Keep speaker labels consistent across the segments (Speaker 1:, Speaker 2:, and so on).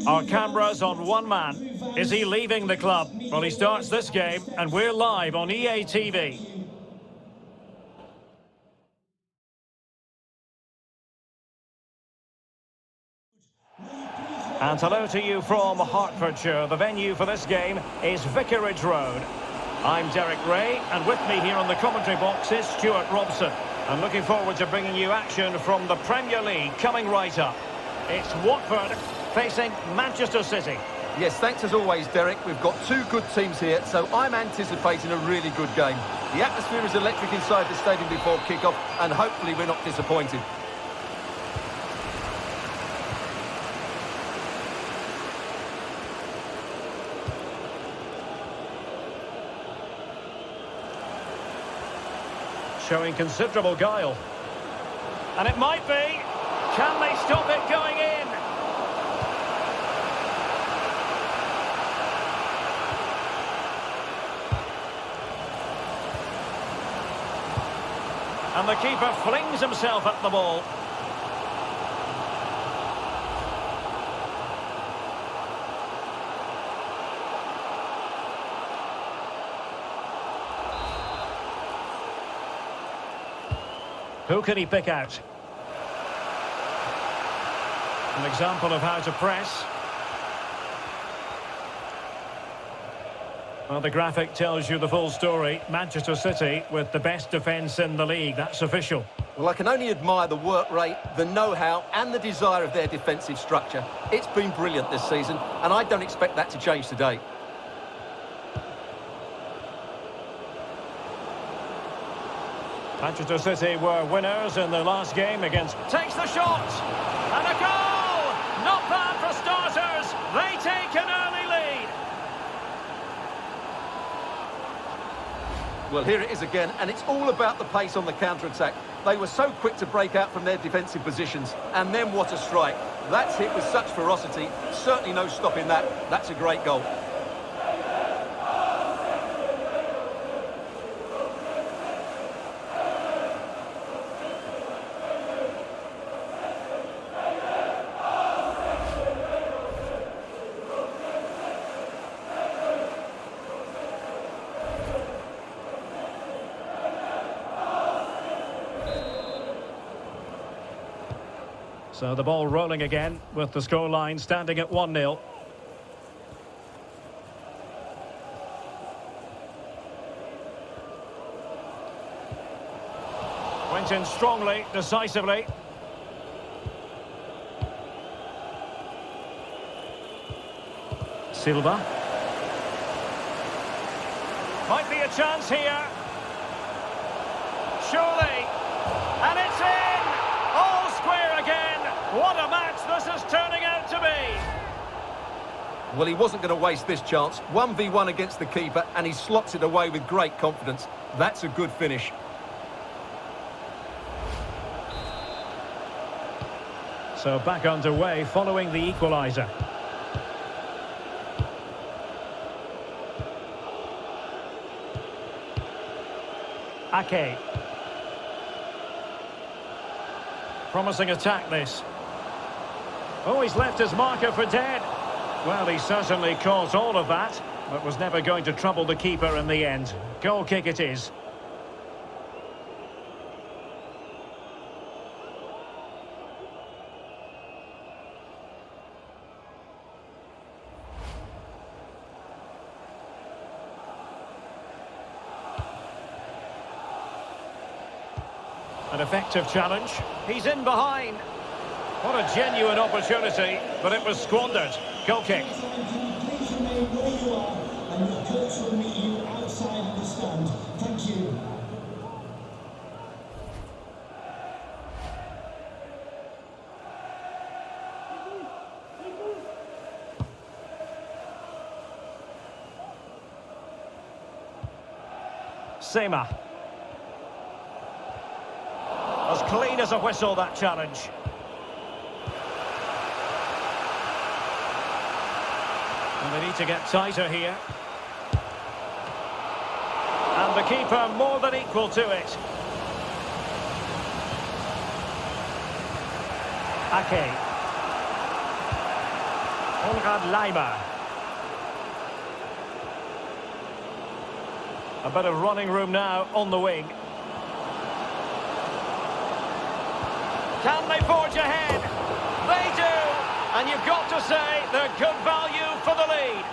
Speaker 1: Our camera's on one man. Is he leaving the club? Well, he starts this game, and we're live on EA TV. And hello to you from Hertfordshire. The venue for this game is Vicarage Road. I'm Derek Ray, and with me here on the commentary box is Stuart Robson. I'm looking forward to bringing you action from the Premier League coming right up. It's Watford facing Manchester City.
Speaker 2: Yes, thanks as always, Derek. We've got two good teams here, so I'm anticipating a really good game. The atmosphere is electric inside the stadium before kick-off, and hopefully we're not disappointed.
Speaker 1: Showing considerable guile. And it might be. Can they stop it going in? And the keeper flings himself at the ball. Who can he pick out? An example of how to press. Well, the graphic tells you the full story. Manchester City with the best defence in the league. That's official.
Speaker 2: Well, I can only admire the work rate, the know-how and the desire of their defensive structure. It's been brilliant this season, and I don't expect that to change today.
Speaker 1: Manchester City were winners in their last game against... Takes the shot! And a goal! Not bad for starters! They take an early lead!
Speaker 2: Well, here it is again, and it's all about the pace on the counter-attack. They were so quick to break out from their defensive positions, and then what a strike. That's hit with such ferocity, certainly no stopping that. That's a great goal.
Speaker 1: So the ball rolling again with the scoreline standing at 1-0. Went in strongly, decisively. Silva. Might be a chance here. Surely. And it's in! All square again! What a match this is turning out to be!
Speaker 2: Well, he wasn't going to waste this chance. 1v1 against the keeper, and he slots it away with great confidence. That's a good finish.
Speaker 1: So back underway following the equaliser. Ake. Promising attack, this. Oh, he's left his marker for dead. Well, he certainly caused all of that, but was never going to trouble the keeper in the end. Goal kick it is. An effective challenge. He's in behind. What a genuine opportunity, but it was squandered. Goal kick.
Speaker 3: Please remain where you are, and your coach will meet you outside the stand. Thank you.
Speaker 1: Sema. As clean as a whistle, that challenge. And they need to get tighter here. And the keeper more than equal to it. Ake. Konrad Leimer. A bit of running room now on the wing. Can they forge ahead? They do! And you've got to say they're good value for the lead.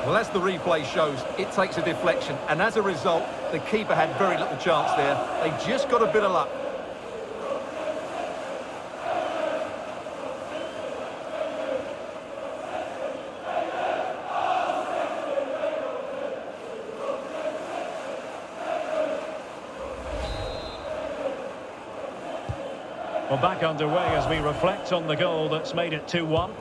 Speaker 2: Well, as the replay shows, it takes a deflection, and as a result, the keeper had very little chance there. They just got a bit of luck.
Speaker 1: Well, back underway as we reflect on the goal that's made it 2-1.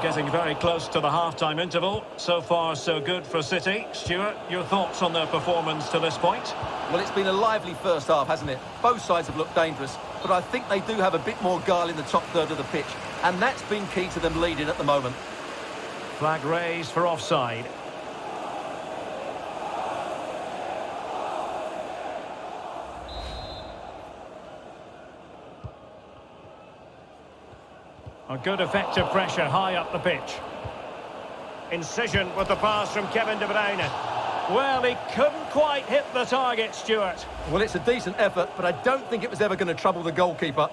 Speaker 1: Getting very close to the half-time interval. So far, so good for City. Stuart, your thoughts on their performance to this point?
Speaker 2: Well, it's been a lively first half, hasn't it? Both sides have looked dangerous, but I think they do have a bit more guile in the top third of the pitch, and that's been key to them leading at the moment.
Speaker 1: Flag raised for offside. A good effective pressure high up the pitch. Incision with the pass from Kevin De Bruyne. Well, he couldn't quite hit the target, Stuart.
Speaker 2: Well, it's a decent effort, but I don't think it was ever going to trouble the goalkeeper.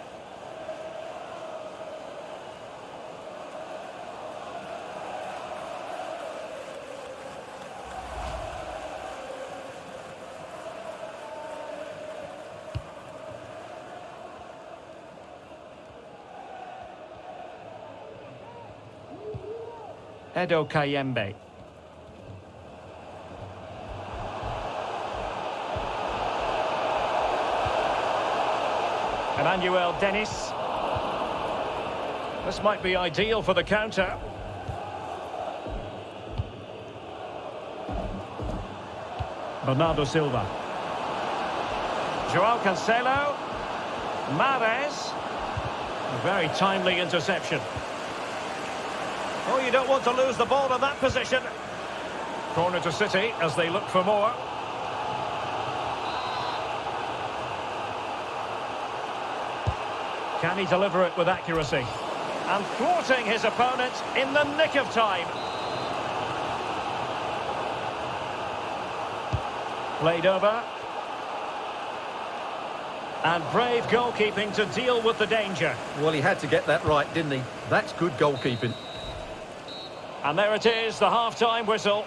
Speaker 1: Edo Kayembe. Emmanuel Dennis. This might be ideal for the counter. Bernardo Silva. Joao Cancelo. Mahrez. A very timely interception. Oh, you don't want to lose the ball in that position. Corner to City as they look for more. Can he deliver it with accuracy? And thwarting his opponent in the nick of time. Played over. And brave goalkeeping to deal with the danger.
Speaker 2: Well, he had to get that right, didn't he? That's good goalkeeping.
Speaker 1: And there it is, the half-time whistle.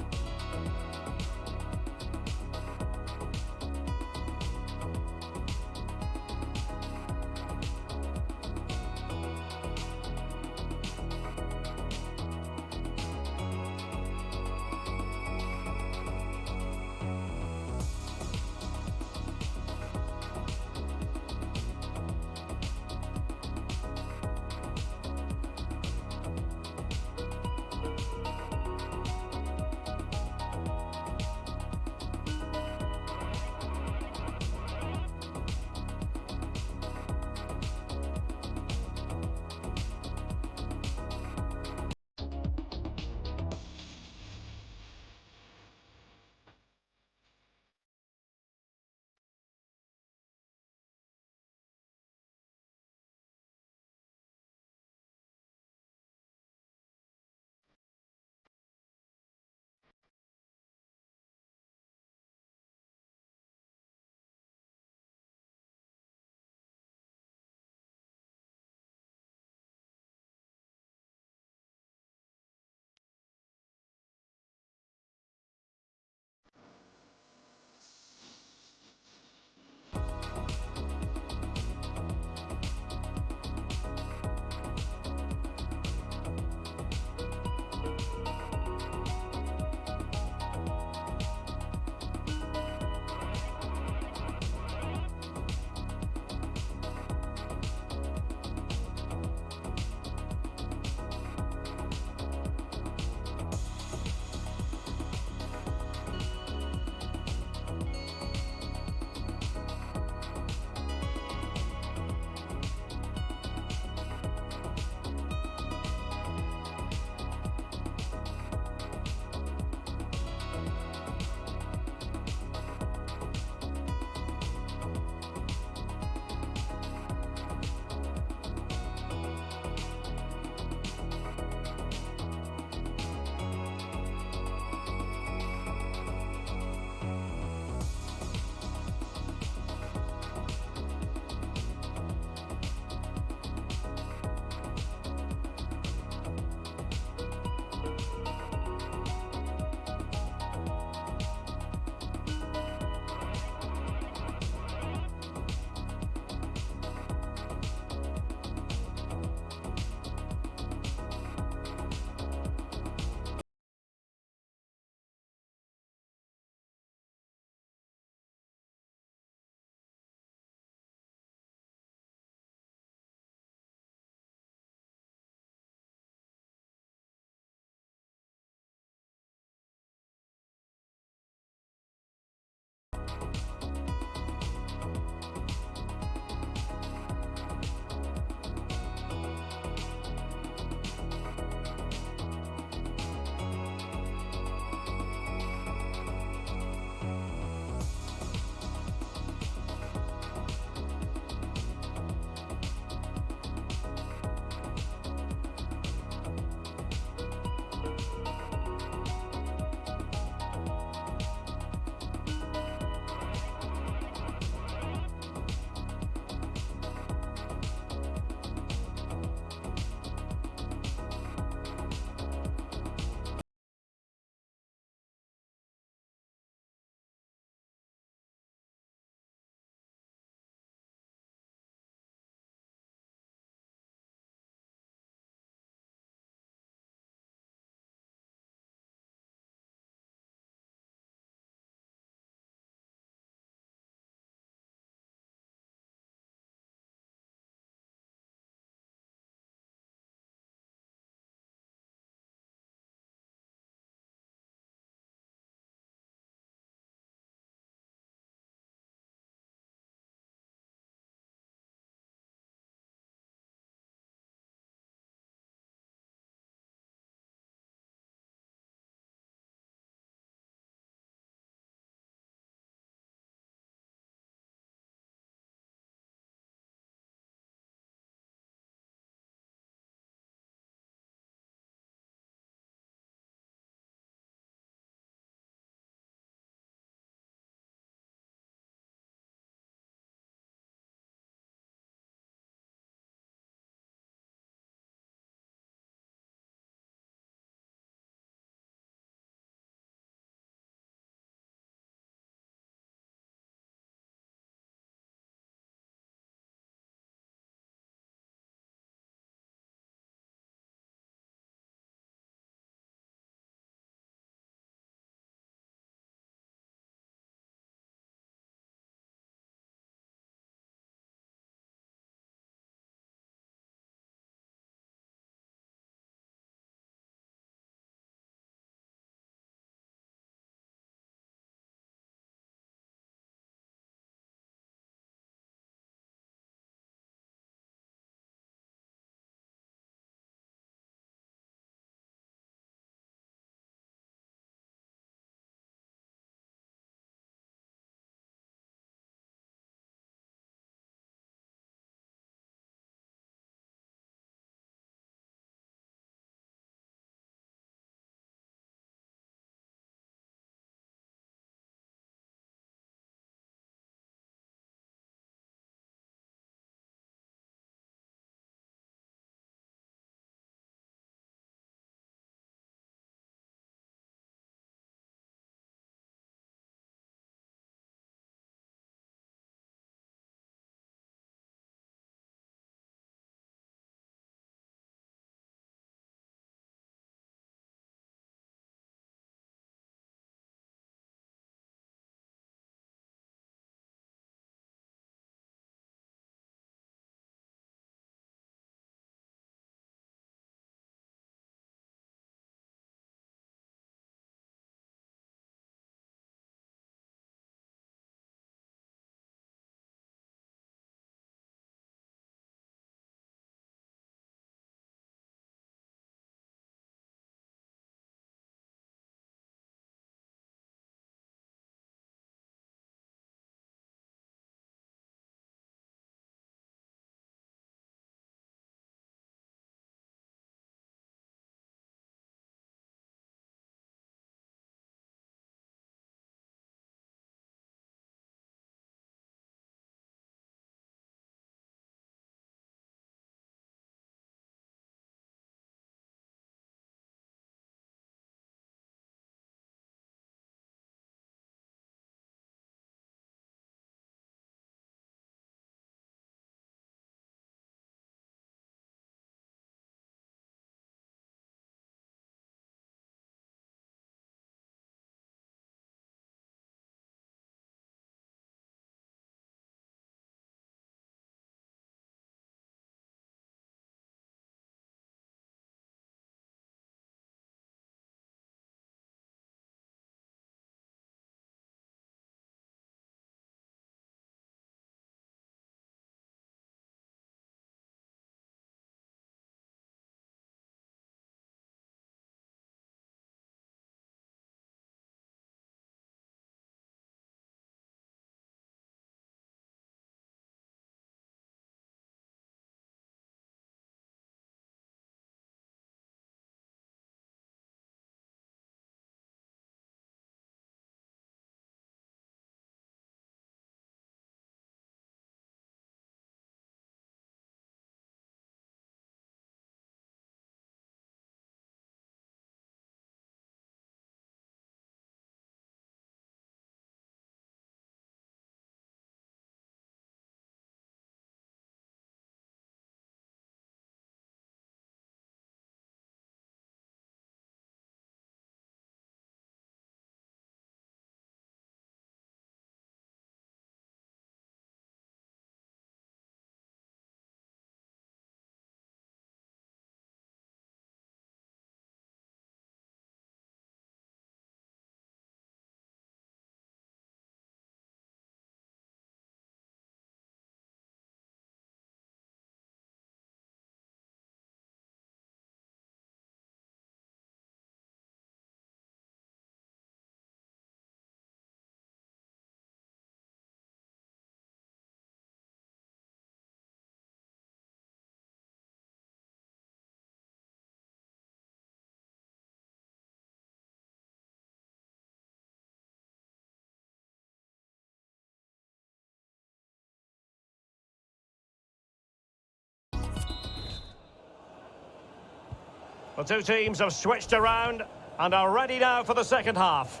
Speaker 1: The two teams have switched around and are ready now for the second half.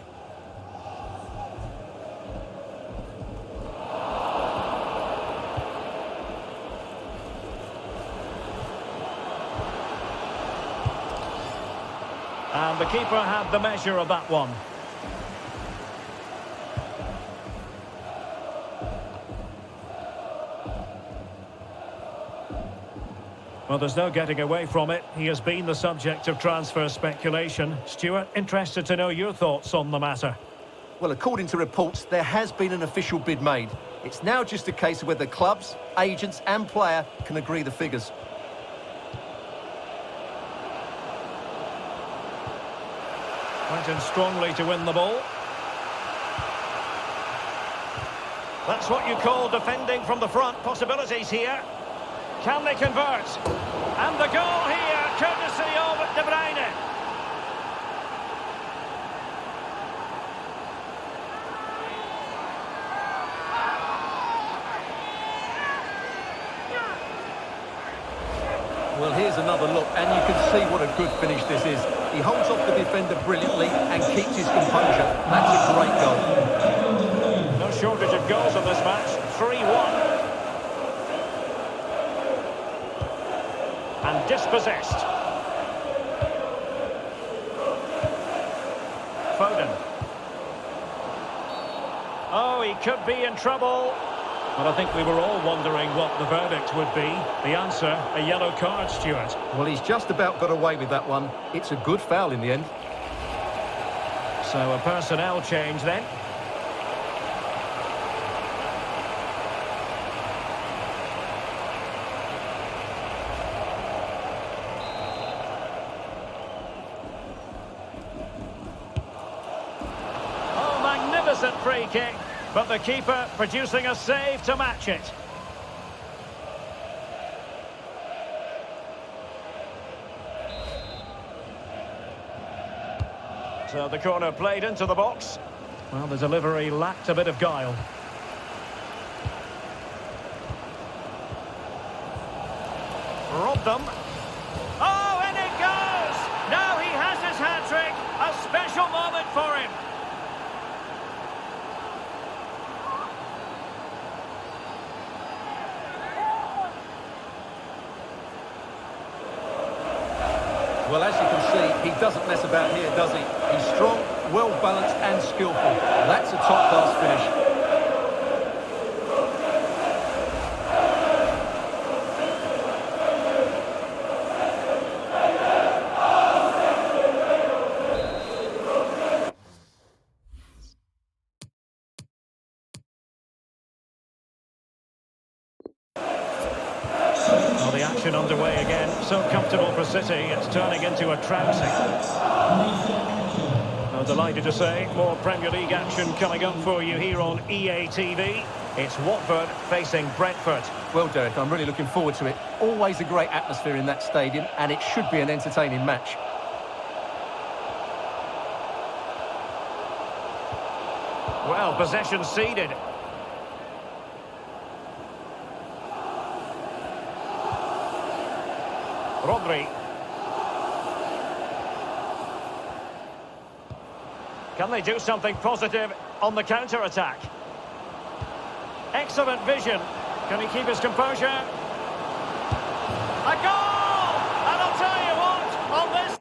Speaker 1: And the keeper had the measure of that one. Well, there's no getting away from it. He has been the subject of transfer speculation. Stuart, interested to know your thoughts on the matter.
Speaker 2: Well, according to reports, there has been an official bid made. It's now just a case of whether clubs, agents and player can agree the figures.
Speaker 1: Went in strongly to win the ball. That's what you call defending from the front. Possibilities here. Can they convert? And the goal here, courtesy of De Bruyne.
Speaker 2: Well, here's another look, and you can see what a good finish this is. He holds off the defender brilliantly and keeps his composure. That's a great goal.
Speaker 1: No shortage of goals in this match. 3-1. And dispossessed. Foden. Oh, he could be in trouble. But I think we were all wondering what the verdict would be. The answer, a yellow card, Stuart.
Speaker 2: Well, he's just about got away with that one. It's a good foul in the end.
Speaker 1: So a personnel change then. Magnificent free kick, but the keeper producing a save to match it. So the corner played into the box. Well, the delivery lacked a bit of guile. Robbed them. Oh, and it goes! Now he has his hat-trick. A special moment for him.
Speaker 2: Well, as you can see, he doesn't mess about here, does he? He's strong, well-balanced and skillful. That's a top-class finish.
Speaker 1: Well, the action underway again. So comfortable for City, it's turning into a trouncing. I'm delighted to say, more Premier League action coming up for you here on EA TV. It's Watford facing Brentford.
Speaker 2: Well, Derek, I'm really looking forward to it. Always a great atmosphere in that stadium, and it should be an entertaining match.
Speaker 1: Well, possession ceded. Rodri. Can they do something positive on the counter-attack? Excellent vision. Can he keep his composure? A goal! And I'll tell you what, on this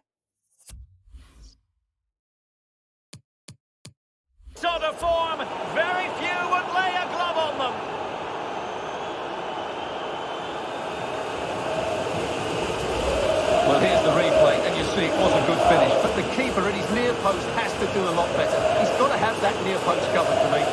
Speaker 1: sort of form, very few would lay a glove on them.
Speaker 2: Well, here's the replay, and you see it was a good finish. But the keeper at his near post has to do a lot better. He's got to have that near post covered for me.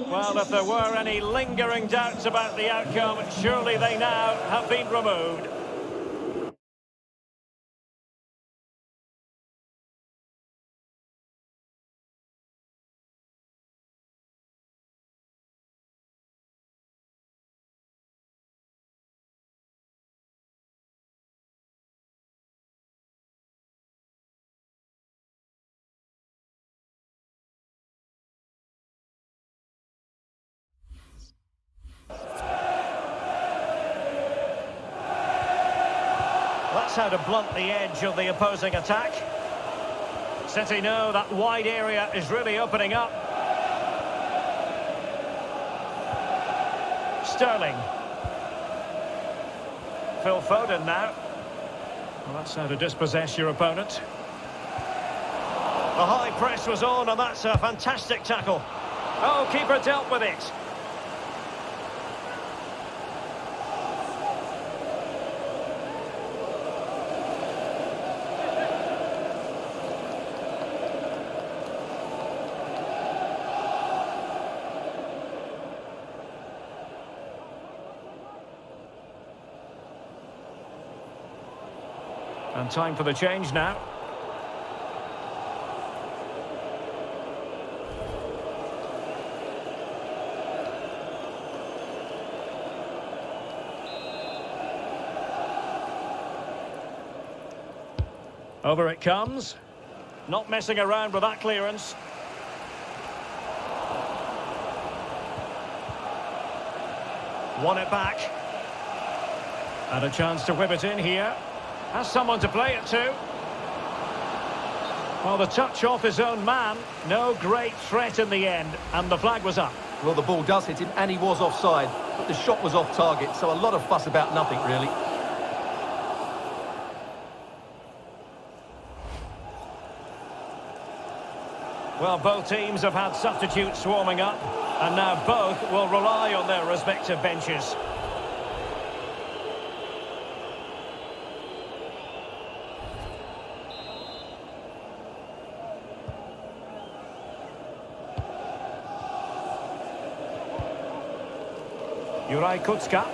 Speaker 1: Well, if there were any lingering doubts about the outcome, surely they now have been removed. That's how to blunt the edge of the opposing attack. City know that wide area is really opening up. Sterling. Phil Foden now. Well, that's how to dispossess your opponent. The high press was on, and that's a fantastic tackle. Oh, keeper dealt with it. And time for the change now. Over it comes. Not messing around with that clearance. Won it back. And a chance to whip it in here. Has someone to play it to. Well, the touch off his own man. No great threat in the end. And the flag was up.
Speaker 2: Well, the ball does hit him, and he was offside. But the shot was off target, so a lot of fuss about nothing, really.
Speaker 1: Well, both teams have had substitutes warming up. And now both will rely on their respective benches. Juraj Kucka.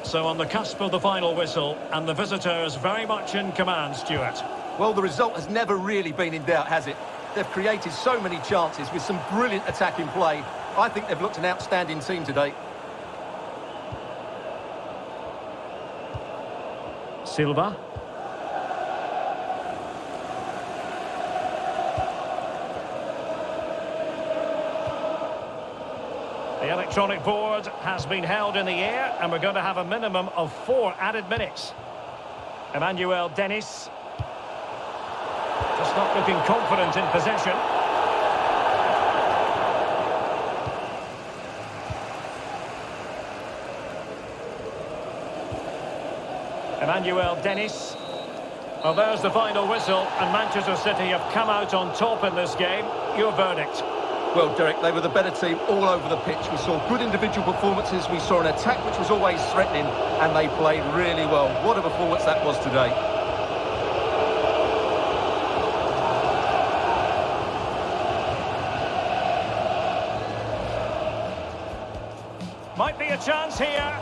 Speaker 1: So on the cusp of the final whistle, and the visitors very much in command, Stuart.
Speaker 2: Well, the result has never really been in doubt, has it? They've created so many chances with some brilliant attacking play. I think they've looked an outstanding team today.
Speaker 1: Silva. The electronic board has been held in the air, and we're going to have a minimum of 4 added minutes. Emmanuel Dennis. Just not looking confident in possession. Emmanuel Dennis. Well, there's the final whistle, and Manchester City have come out on top in this game. Your verdict?
Speaker 2: Well, Derek, they were the better team all over the pitch. We saw good individual performances. We saw an attack which was always threatening, and they played really well. What a performance that was today.
Speaker 1: Might be a chance here.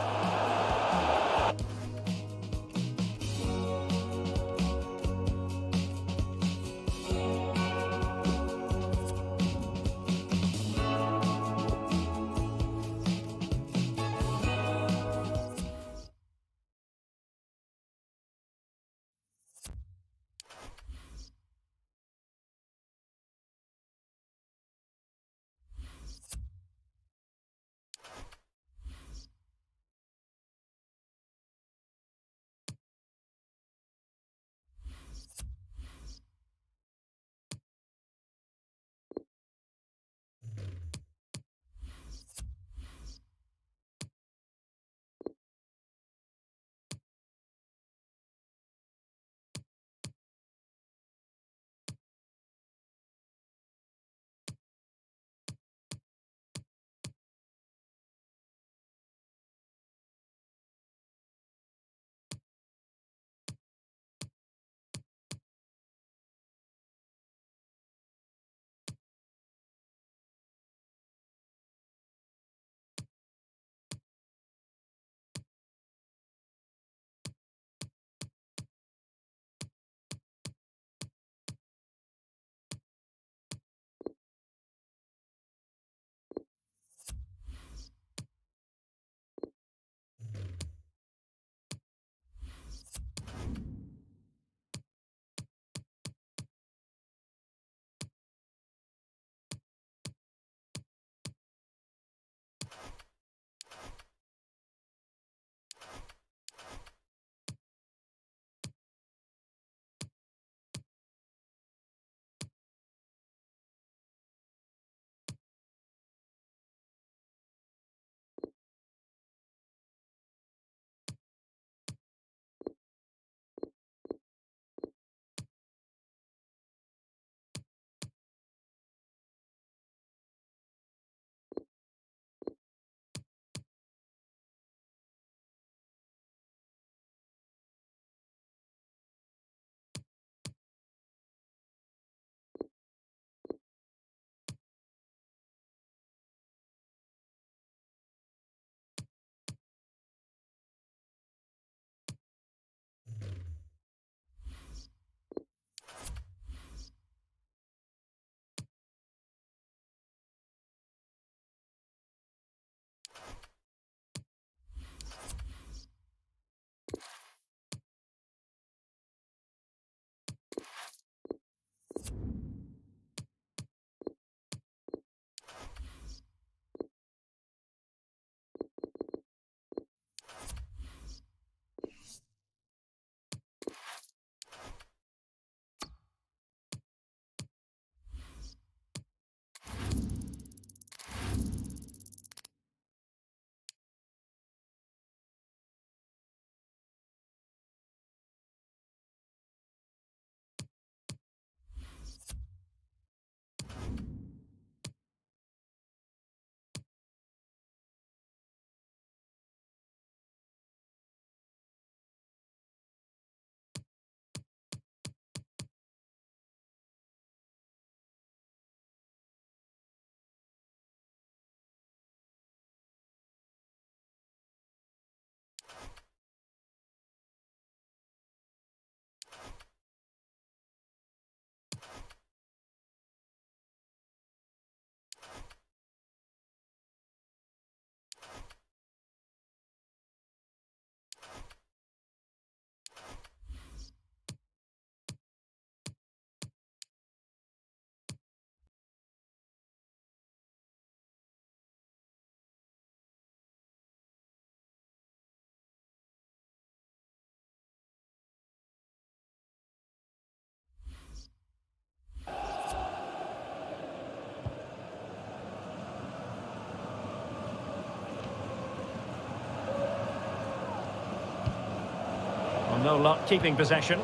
Speaker 1: No luck keeping possession.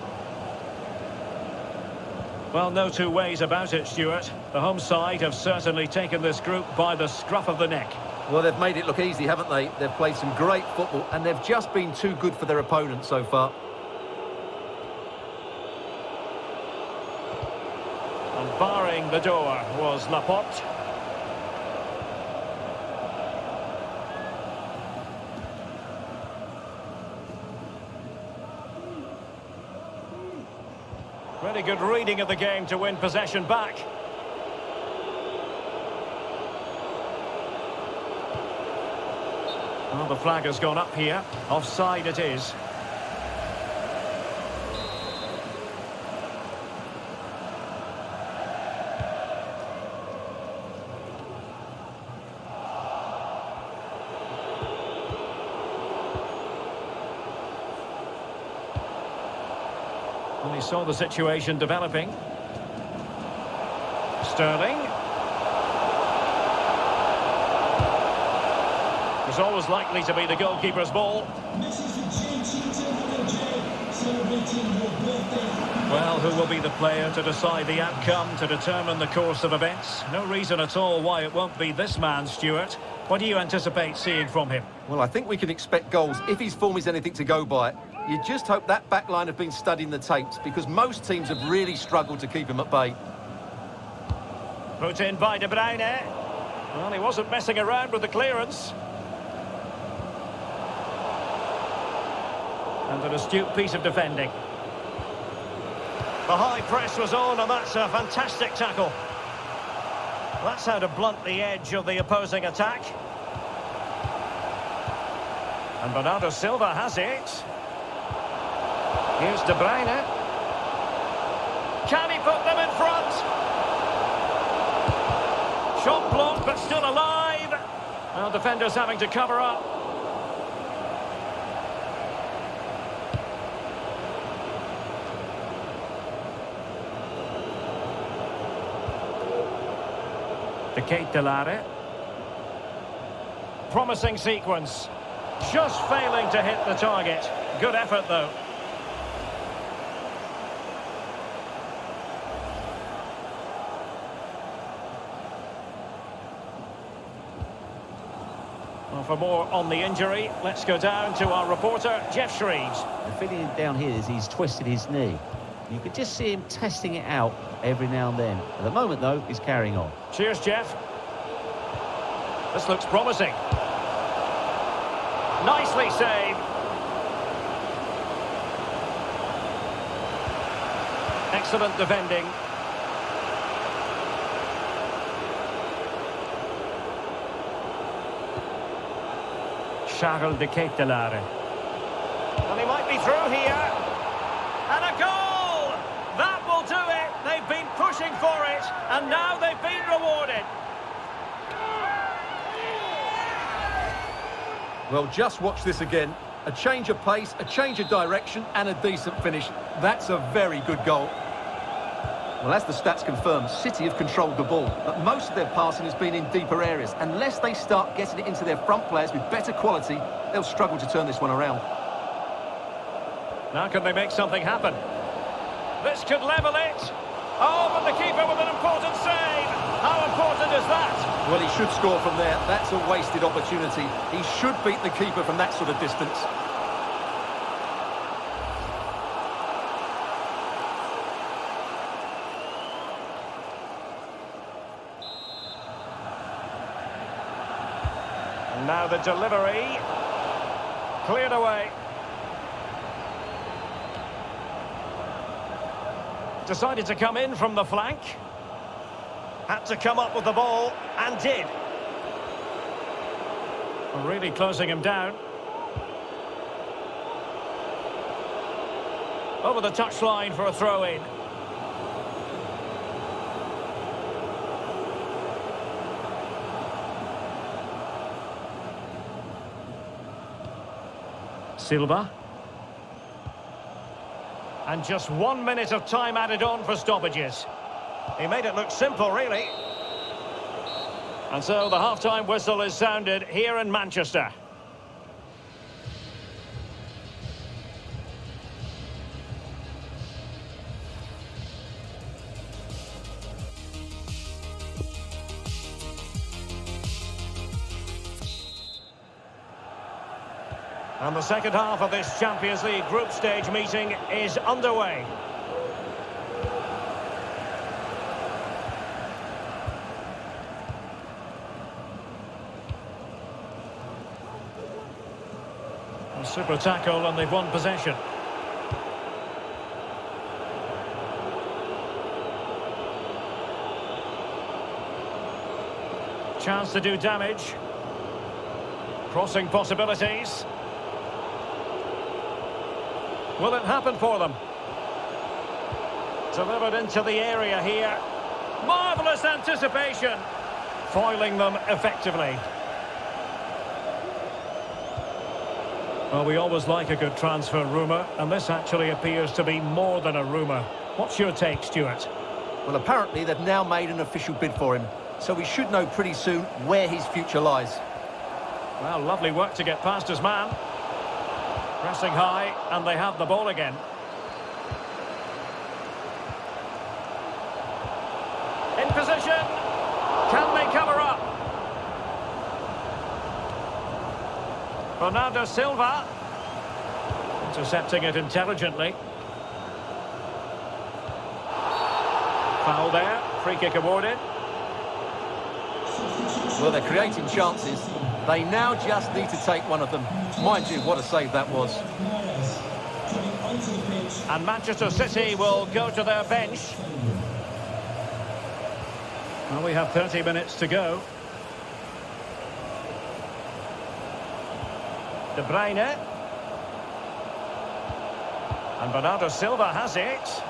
Speaker 1: Well, no two ways about it, Stuart. The home side have certainly taken this group by the scruff of the neck.
Speaker 2: Well, they've made it look easy, haven't they? They've played some great football and they've just been too good for their opponents so far.
Speaker 1: And barring the door was Laporte. Really good reading of the game to win possession back. Well, the flag has gone up here. Offside it is. Well, he saw the situation developing. Sterling. It's always likely to be the goalkeeper's ball. Well, who will be the player to decide the outcome, to determine the course of events? No reason at all why it won't be this man, Stuart. What do you anticipate seeing from him?
Speaker 2: Well, I think we can expect goals if his form is anything to go by. You just hope that back line have been studying the tapes, because most teams have really struggled to keep him at bay.
Speaker 1: Put in by De Bruyne. Well, he wasn't messing around with the clearance. And an astute piece of defending. The high press was on, and that's a fantastic tackle. That's how to blunt the edge of the opposing attack. And Bernardo Silva has it. Here's De Bruyne. Can he put them in front? Shot blocked, but still alive. Well, defenders having to cover up. De Ketelare. Promising sequence. Just failing to hit the target. Good effort, though. Well, for more on the injury, let's go down to our reporter, Jeff Shreves.
Speaker 4: The feeling down here is he's twisted his knee. You could just see him testing it out every now and then. At the moment, though, he's carrying on.
Speaker 1: Cheers, Jeff. This looks promising. Nicely saved. Excellent defending. Charles de Ketelare. And he might be through here. And a goal! That will do it. They've been pushing for it, and now they've been rewarded.
Speaker 2: Well, just watch this again. A change of pace, a change of direction, and a decent finish. That's a very good goal. Well, as the stats confirm, City have controlled the ball, but most of their passing has been in deeper areas. Unless they start getting it into their front players with better quality, they'll struggle to turn this one around.
Speaker 1: Now can they make something happen? This could level it. Oh, but the keeper with an important save. How important is that?
Speaker 2: Well, he should score from there. That's a wasted opportunity. He should beat the keeper from that sort of distance.
Speaker 1: And now the delivery. Cleared away. Decided to come in from the flank. Had to come up with the ball, and did. Really closing him down. Over the touchline for a throw-in. Silva. And just 1 minute of time added on for stoppages. He made it look simple, really. And so the half-time whistle is sounded here in Manchester. And the second half of this Champions League group stage meeting is underway. A super tackle and they've won possession. Chance to do damage. Crossing possibilities. Will it happen for them? Delivered into the area here. Marvellous anticipation. Foiling them effectively. Well, we always like a good transfer rumour, and this actually appears to be more than a rumour. What's your take, Stuart?
Speaker 2: Well, apparently they've now made an official bid for him, so we should know pretty soon where his future lies.
Speaker 1: Well, lovely work to get past his man. Pressing high, and they have the ball again. In position. Can they cover up? Bernardo Silva. Intercepting it intelligently. Foul there. Free kick awarded.
Speaker 2: Well, they're creating chances. They now just need to take one of them. Mind you, what a save that was.
Speaker 1: And Manchester City will go to their bench. Well, we have 30 minutes to go. De Bruyne. And Bernardo Silva has it.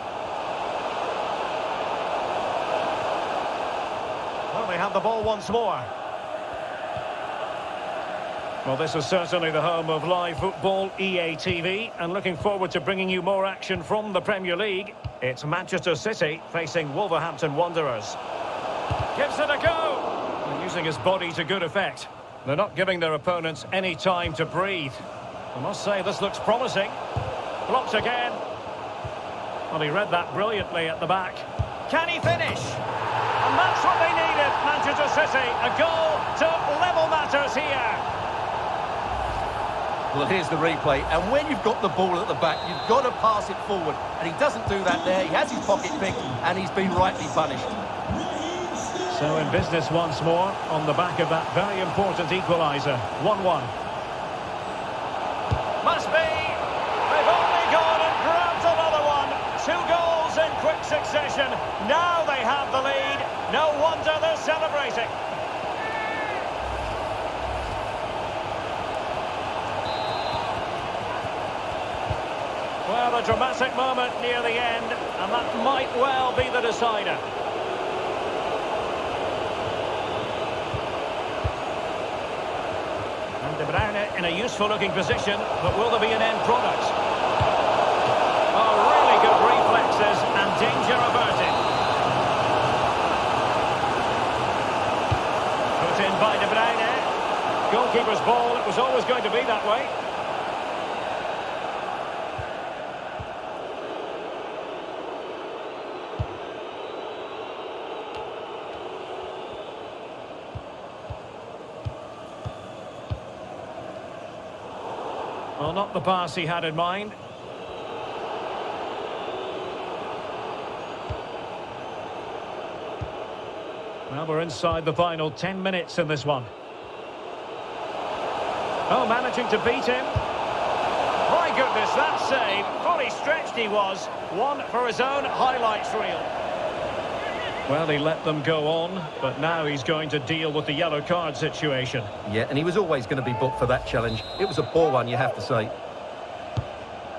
Speaker 1: Well, they have the ball once more. Well, this is certainly the home of live football, EA TV, and looking forward to bringing you more action from the Premier League. It's Manchester City facing Wolverhampton Wanderers. Gives it a go! And using his body to good effect. They're not giving their opponents any time to breathe. I must say, this looks promising. Blocked again. Well, he read that brilliantly at the back. Can he finish? And that's what they needed, Manchester City. A goal to level matters here.
Speaker 2: Well, here's the replay, and when you've got the ball at the back, you've got to pass it forward, and he doesn't do that there. He has his pocket picked, and he's been rightly punished.
Speaker 1: So in business once more, on the back of that very important equaliser. 1-1. Must be! They've only gone and grabbed another one. 2 goals in quick succession. Now they have the lead. No wonder they're celebrating. Well, a dramatic moment near the end, and that might well be the decider. And De Bruyne in a useful-looking position, but will there be an end product? Oh, really good reflexes, and danger averted. Put in by De Bruyne. Goalkeeper's ball, it was always going to be that way. Well, not the pass he had in mind. Well, we're inside the final 10 minutes in this one. Oh, managing to beat him. My goodness, that save. Fully stretched he was. One for his own highlights reel. Well, he let them go on, but now he's going to deal with the yellow card situation.
Speaker 2: Yeah, and he was always going to be booked for that challenge. It was a poor one, you have to say.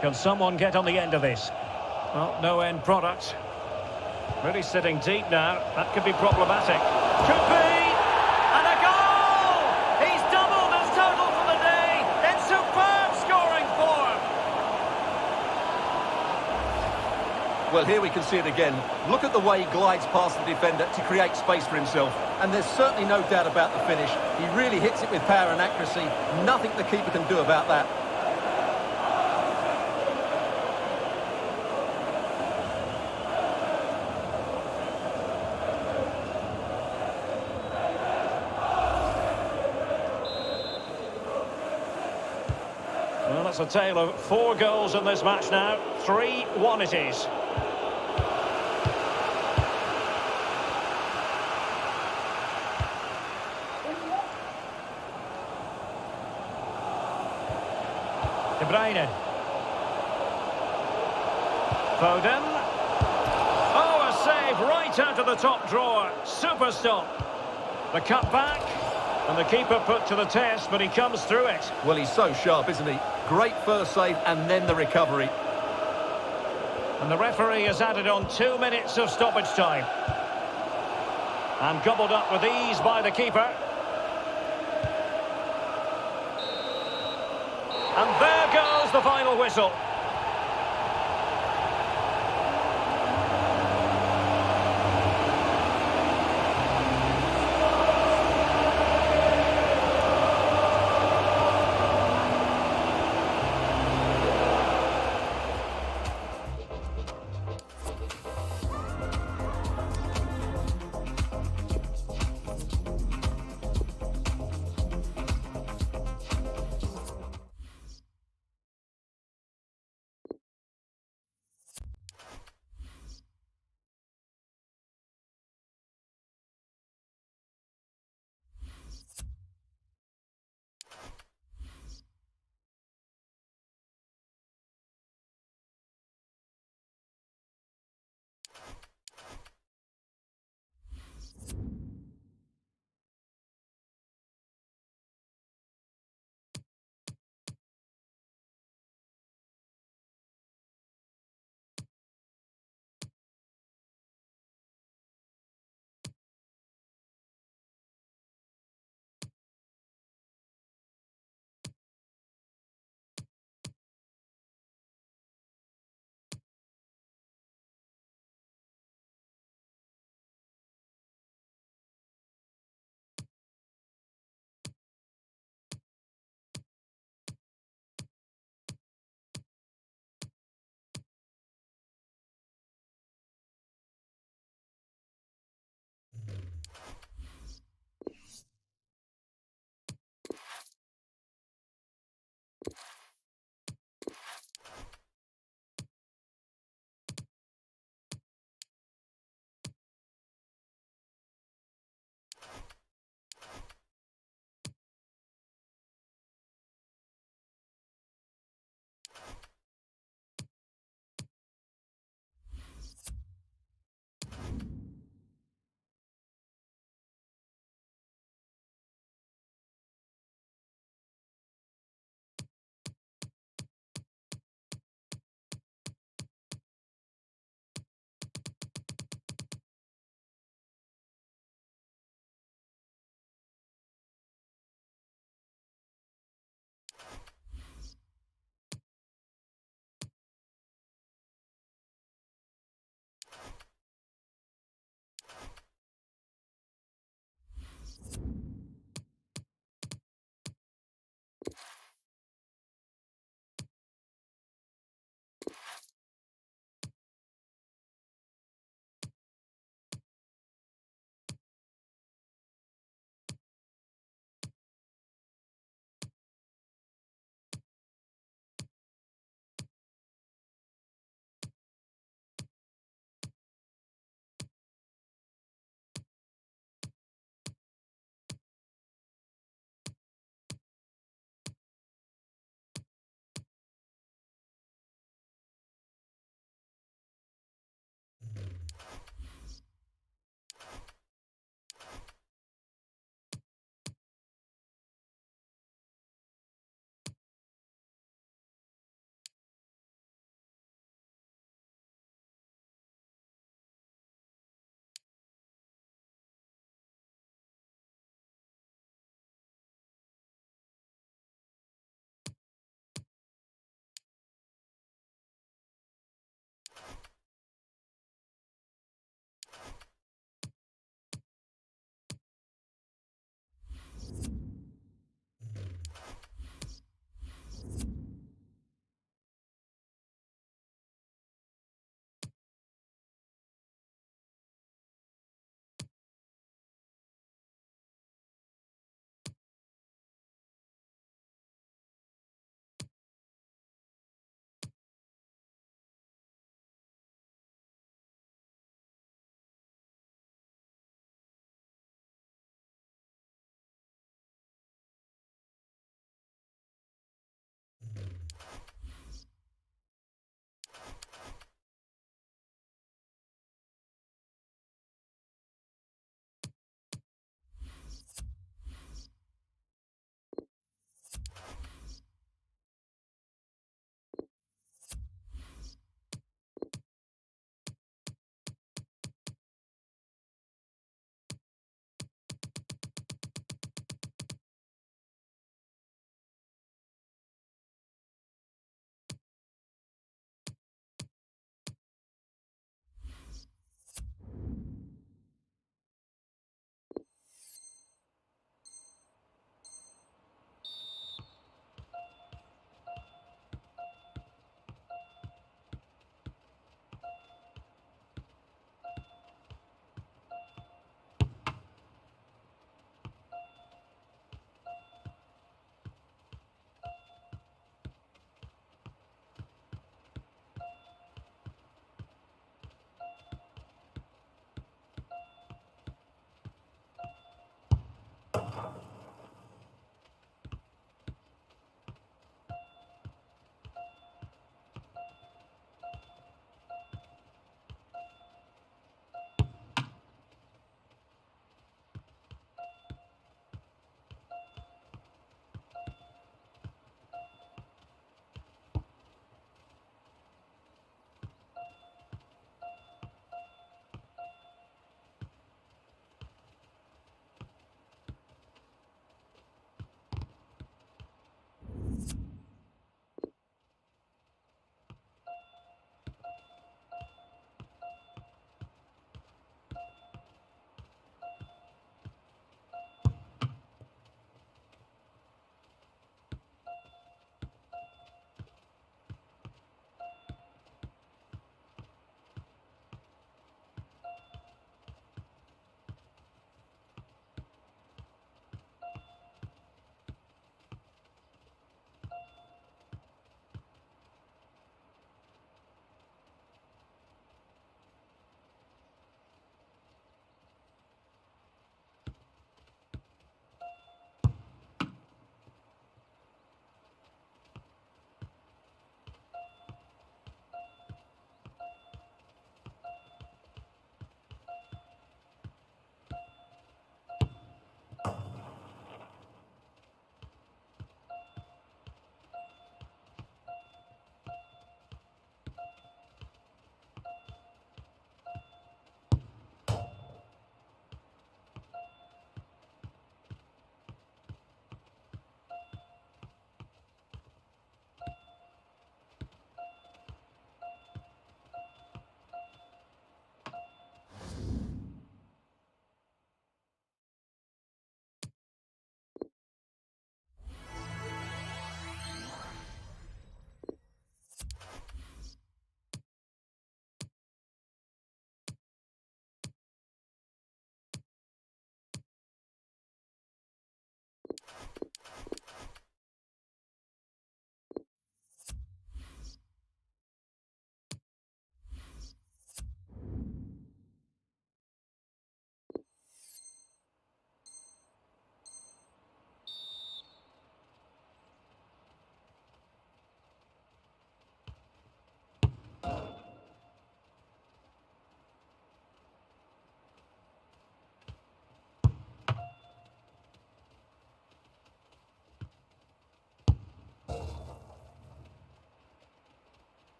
Speaker 1: Can someone get on the end of this? Well, no end product. Really sitting deep now. That could be problematic. Could be! And a goal! He's doubled his total for the day. It's superb scoring form.
Speaker 2: Well, here we can see it again. Look at the way he glides past the defender to create space for himself. And there's certainly no doubt about the finish. He really hits it with power and accuracy. Nothing the keeper can do about that.
Speaker 1: it's a tale of 4 goals in this match now. 3-1 it is. De Bruyne. Foden. Oh, a save right out of the top drawer. Super stop. The cut back. And the keeper put to the test, but he comes through it.
Speaker 2: Well, he's so sharp, isn't he? Great first save and then the recovery.
Speaker 1: And the referee has added on 2 minutes of stoppage time. And gobbled up with ease by the keeper. And there goes the final whistle.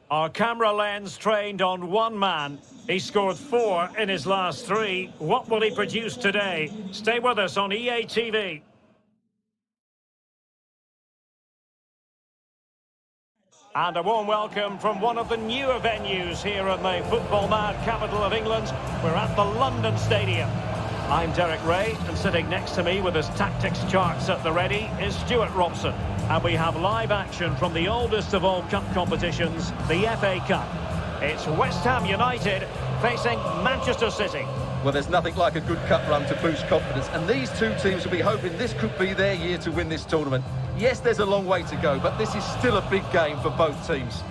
Speaker 1: Our camera lens trained on one man. He scored 4 in his last 3. What will he produce today? Stay with us on EA TV. And a warm welcome from one of the newer venues here in the football-mad capital of England. We're at the London Stadium. I'm Derek Ray, and sitting next to me with his tactics charts at the ready is Stuart Robson. And we have live action from the oldest of all cup competitions, the FA Cup. It's West Ham United facing Manchester City.
Speaker 2: Well, there's nothing like a good cup run to boost confidence, and these two teams will be hoping this could be their year to win this tournament. Yes, there's a long way to go, but this is still a big game for both teams.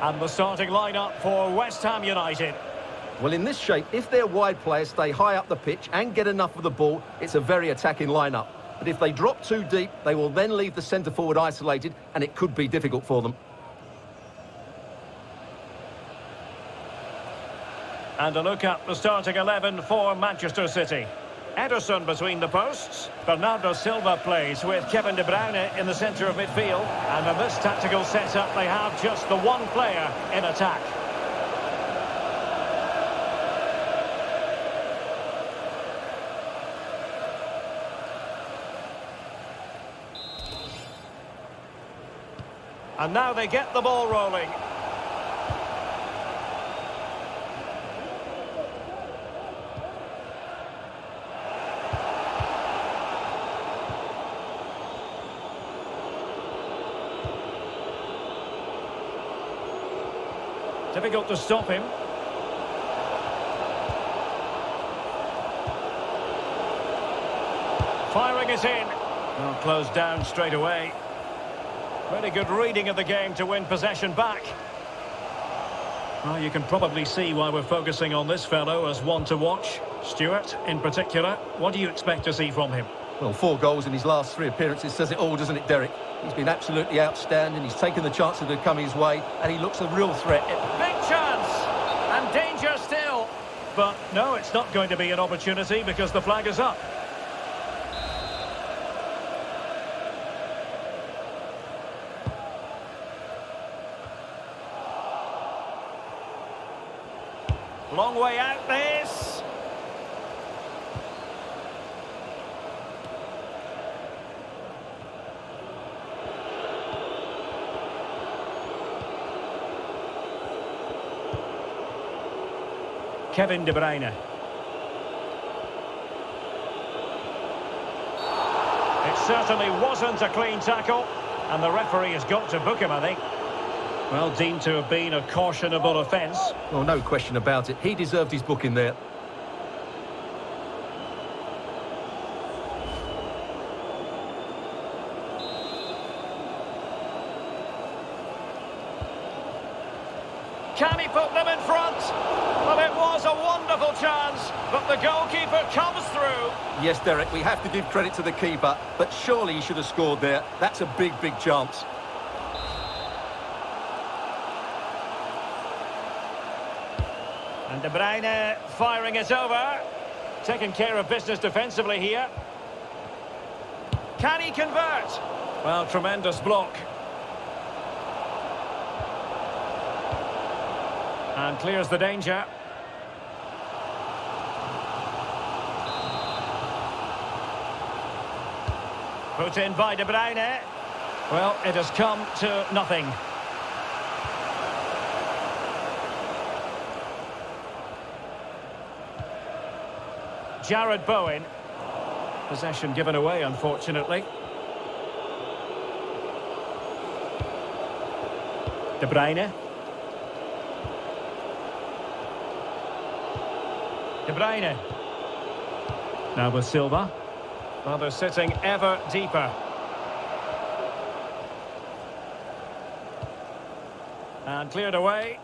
Speaker 1: And the starting lineup for West Ham United.
Speaker 2: Well, in this shape, if their wide players stay high up the pitch and get enough of the ball, it's a very attacking lineup. But if they drop too deep, they will then leave the centre-forward isolated, and it could be difficult for them.
Speaker 1: And a look at the starting 11 for Manchester City. Ederson between the posts. Bernardo Silva plays with Kevin De Bruyne in the centre of midfield. And in this tactical setup, they have just the one player in attack. And now they get the ball rolling. Difficult to stop him. Firing it in. Well, closed down straight away. Really good reading of the game to win possession back. Well, you can probably see why we're focusing on this fellow as one to watch. Stuart, in particular, what do you expect to see from him?
Speaker 2: Well, 4 goals in his last 3 appearances says it all, doesn't it, Derek? He's been absolutely outstanding. He's taken the chances that have come his way, and he looks a real threat.
Speaker 1: Big chance! And danger still. But no, it's not going to be an opportunity because the flag is up. Long way out this. Kevin De Bruyne. It certainly wasn't a clean tackle, and the referee has got to book him, I think. Well, deemed to have been a cautionable offence.
Speaker 2: Well, no question about it. He deserved his booking there.
Speaker 1: Can he put them in front? Well, it was a wonderful chance, but the goalkeeper comes through.
Speaker 2: Yes, Derek, we have to give credit to the keeper, but surely he should have scored there. That's a big, big chance.
Speaker 1: And De Bruyne firing it over. Taking care of business defensively here. Can he convert? Well, tremendous block. And clears the danger. Put in by De Bruyne. Well, it has come to nothing. Jared Bowen. Possession given away, unfortunately. De Bruyne. De Bruyne. Now with Silva. Well, they're sitting ever deeper. And cleared away.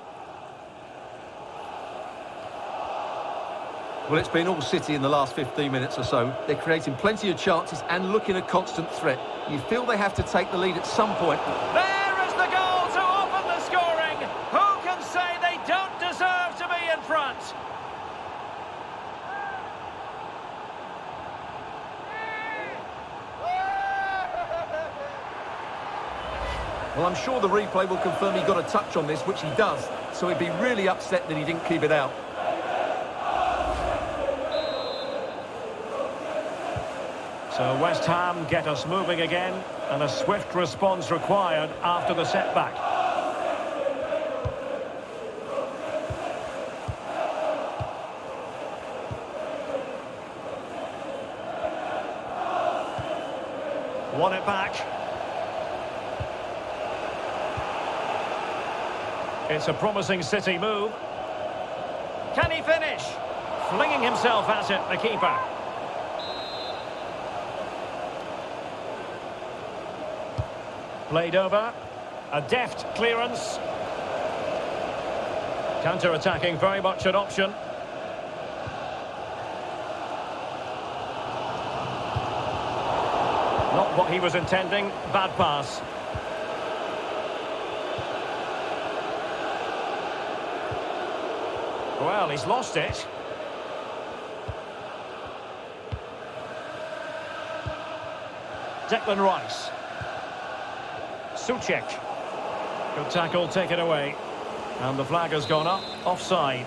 Speaker 2: Well, it's been all City in the last 15 minutes or so. They're creating plenty of chances and looking a constant threat. You feel they have to take the lead at some point.
Speaker 1: There is the goal to open the scoring. Who can say they don't deserve to be in front?
Speaker 2: Well, I'm sure the replay will confirm he got a touch on this, which he does. So he'd be really upset that he didn't keep it out.
Speaker 1: So West Ham get us moving again, and a swift response required after the setback. Won it back. It's a promising City move. Can he finish? Flinging himself at it, the keeper. Played over. A deft clearance. Counter-attacking, very much an option. Not what he was intending. Bad pass. Well, he's lost it. Declan Rice. Suchek. Good tackle, taken away. And the flag has gone up, offside.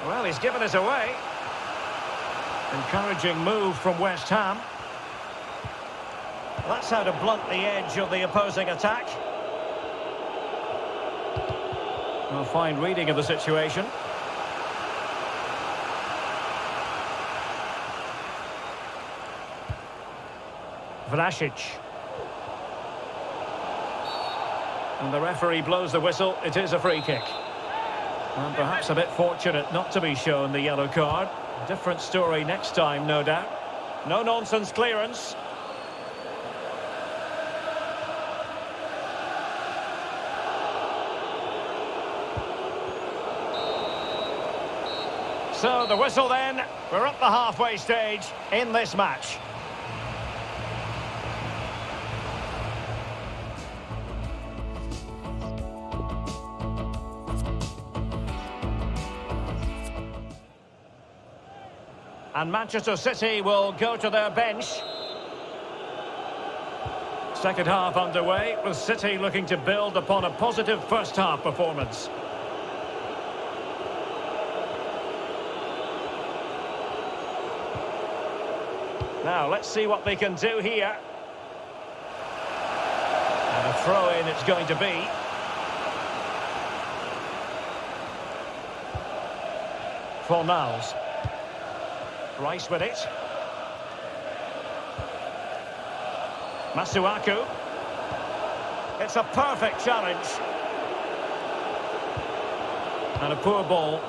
Speaker 1: Well, he's given us away. Encouraging move from West Ham. That's how to blunt the edge of the opposing attack. A fine reading of the situation. Vlasic. And the referee blows the whistle. It is a free kick. And perhaps a bit fortunate not to be shown the yellow card. Different story next time, no doubt. No-nonsense clearance. So the whistle then. We're at the halfway stage in this match. And Manchester City will go to their bench. Second half underway, with City looking to build upon a positive first half performance. Now, let's see what they can do here. And a throw-in it's going to be. Fornals. Rice with it. Masuaku. It's a perfect challenge. And a poor ball.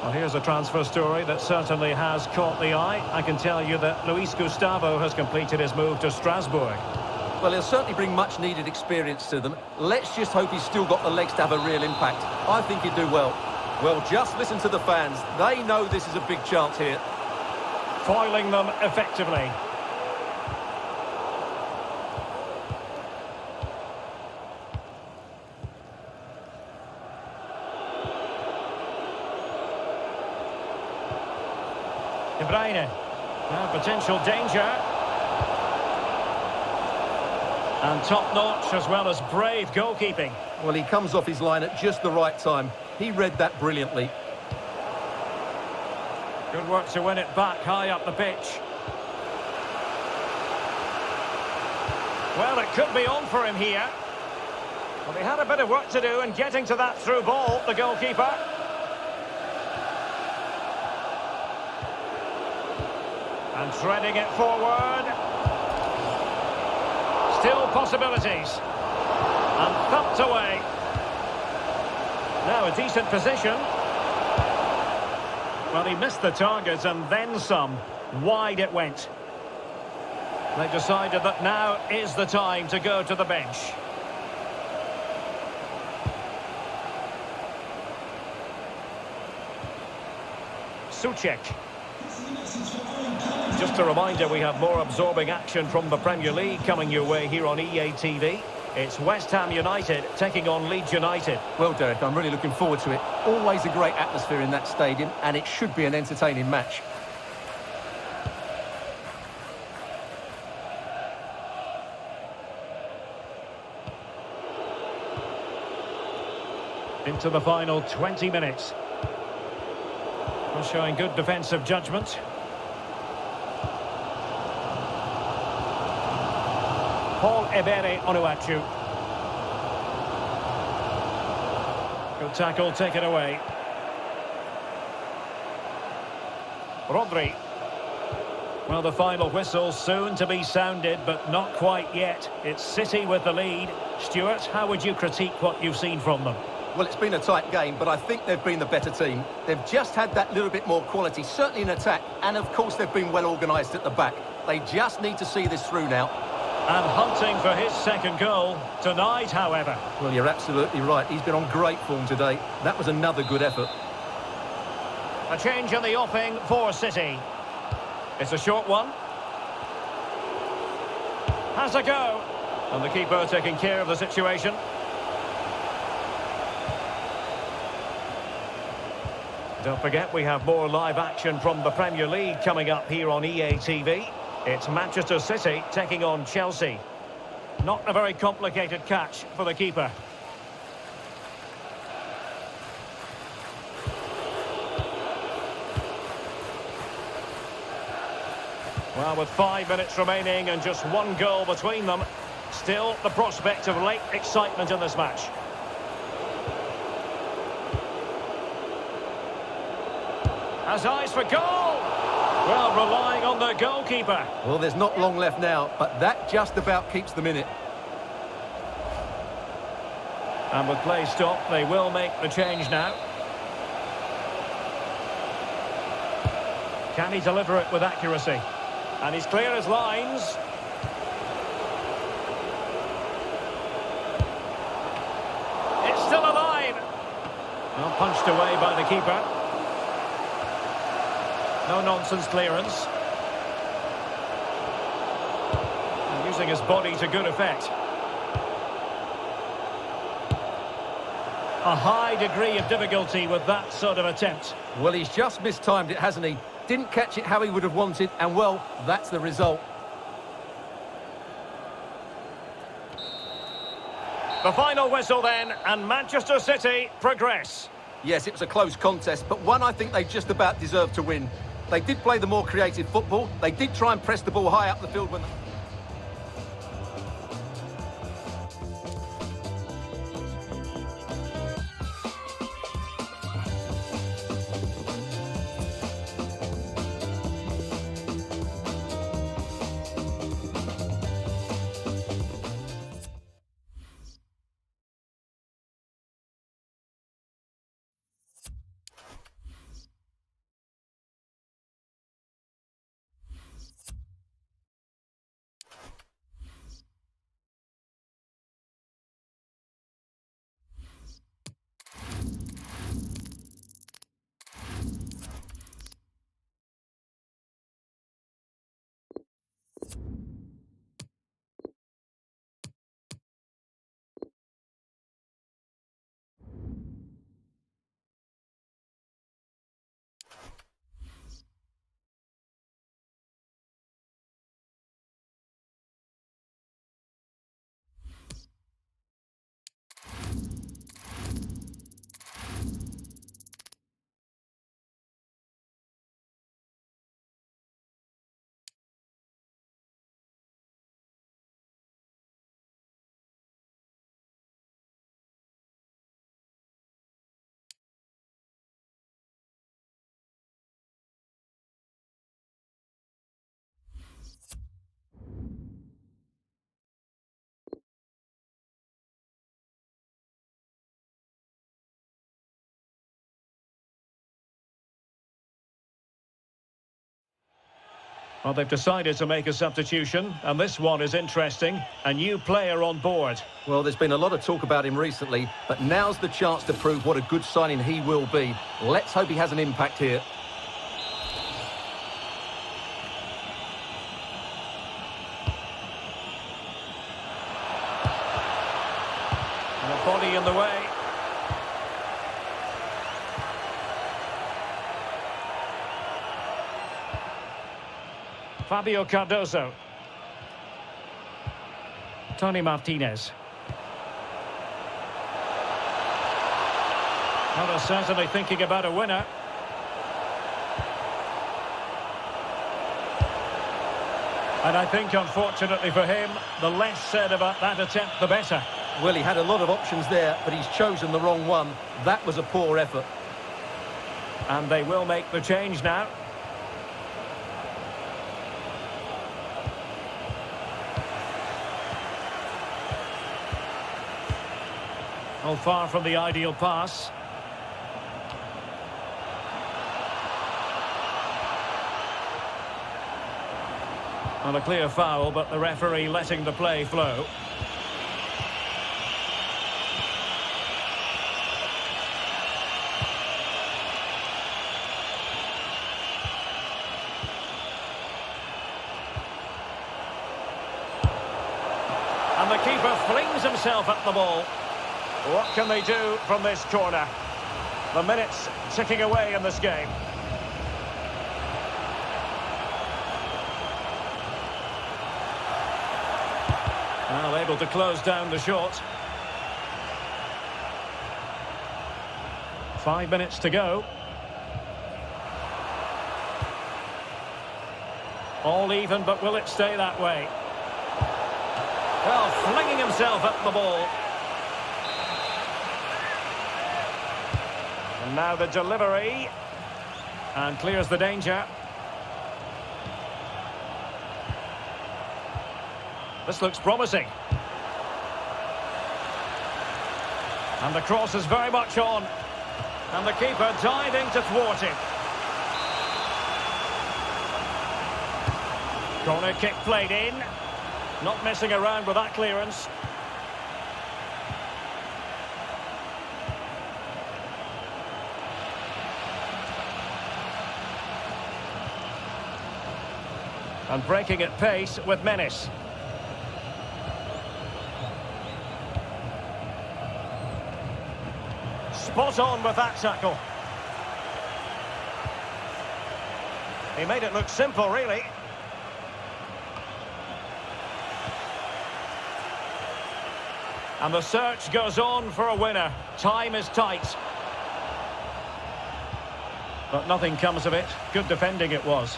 Speaker 1: Well, here's a transfer story that certainly has caught the eye. I can tell you that Luis Gustavo has completed his move to Strasbourg.
Speaker 2: Well, he'll certainly bring much-needed experience to them. Let's just hope he's still got the legs to have a real impact. I think he'd do well. Well, just listen to the fans. They know this is a big chance here.
Speaker 1: Foiling them effectively. De Bruyne. Now potential danger. And top-notch as well as brave goalkeeping.
Speaker 2: Well, he comes off his line at just the right time. He read that brilliantly.
Speaker 1: Good work to win it back high up the pitch. Well, it could be on for him here. Well, they had a bit of work to do in getting to that through ball, the goalkeeper. And threading it forward. Still possibilities. And thumped away. Now a decent position. Well, he missed the target and then some. Wide it went. They decided that now is the time to go to the bench. Suchek. Just a reminder, we have more absorbing action from the Premier League coming your way here on EA TV. It's West Ham United taking on Leeds United.
Speaker 2: Well, Derek, I'm really looking forward to it. Always a great atmosphere in that stadium, and it should be an entertaining match.
Speaker 1: Into the final 20 minutes. Well, showing good defensive judgment. Paul Ebere Onuachu. Good tackle taken away. Rodri. Well, the final whistle soon to be sounded, but not quite yet. It's City with the lead. Stuart, how would you critique what you've seen from them?
Speaker 2: Well, it's been a tight game, but I think they've been the better team. They've just had that little bit more quality, certainly in attack, and of course they've been well organised at the back. They just need to see this through now.
Speaker 1: And hunting for his second goal tonight, however.
Speaker 2: Well, you're absolutely right. He's been on great form today. That was another good effort.
Speaker 1: A change in the offing for City. It's a short one. Has a go. And the keeper taking care of the situation. Don't forget, we have more live action from the Premier League coming up here on EA TV. It's Manchester City taking on Chelsea. Not a very complicated catch for the keeper. Well, with 5 minutes remaining and just one goal between them, still the prospect of late excitement in this match. Has eyes for goal! Well, relying on the goalkeeper.
Speaker 2: Well, there's not long left now, but that just about keeps them in it.
Speaker 1: And with play stopped, they will make the change now. Can he deliver it with accuracy? And he's clear as lines. It's still alive. Well, punched away by the keeper. No-nonsense clearance. And using his body to good effect. A high degree of difficulty with that sort of attempt.
Speaker 2: Well, he's just mistimed it, hasn't he? Didn't catch it how he would have wanted, and well, that's the result.
Speaker 1: The final whistle then, and Manchester City progress.
Speaker 2: Yes, it was a close contest, but one I think they just about deserved to win. They did play the more creative football. They did try and press the ball high up the field when...
Speaker 1: Well, they've decided to make a substitution, and this one is interesting. A new player on board.
Speaker 2: Well, there's been a lot of talk about him recently, but now's the chance to prove what a good signing he will be. Let's hope he has an impact here.
Speaker 1: And a body in the way. Fabio Cardoso. Tony Martinez. Well, they're certainly thinking about a winner. And I think, unfortunately for him, the less said about that attempt, the better.
Speaker 2: Well, he had a lot of options there, but he's chosen the wrong one. That was a poor effort.
Speaker 1: And they will make the change now. Oh, far from the ideal pass. Well, a clear foul, but the referee letting the play flow. And the keeper flings himself at the ball. What can they do from this corner? The minutes ticking away in this game. Now able to close down the shot. 5 minutes to go. All even, but will it stay that way? Well, flinging himself at the ball. And now the delivery. And clears the danger. This looks promising. And the cross is very much on. And the keeper diving to thwart him. Corner kick played in. Not messing around with that clearance. And breaking at pace with menace. Spot on with that tackle. He made it look simple, really. And the search goes on for a winner. Time is tight. But nothing comes of it. Good defending it was.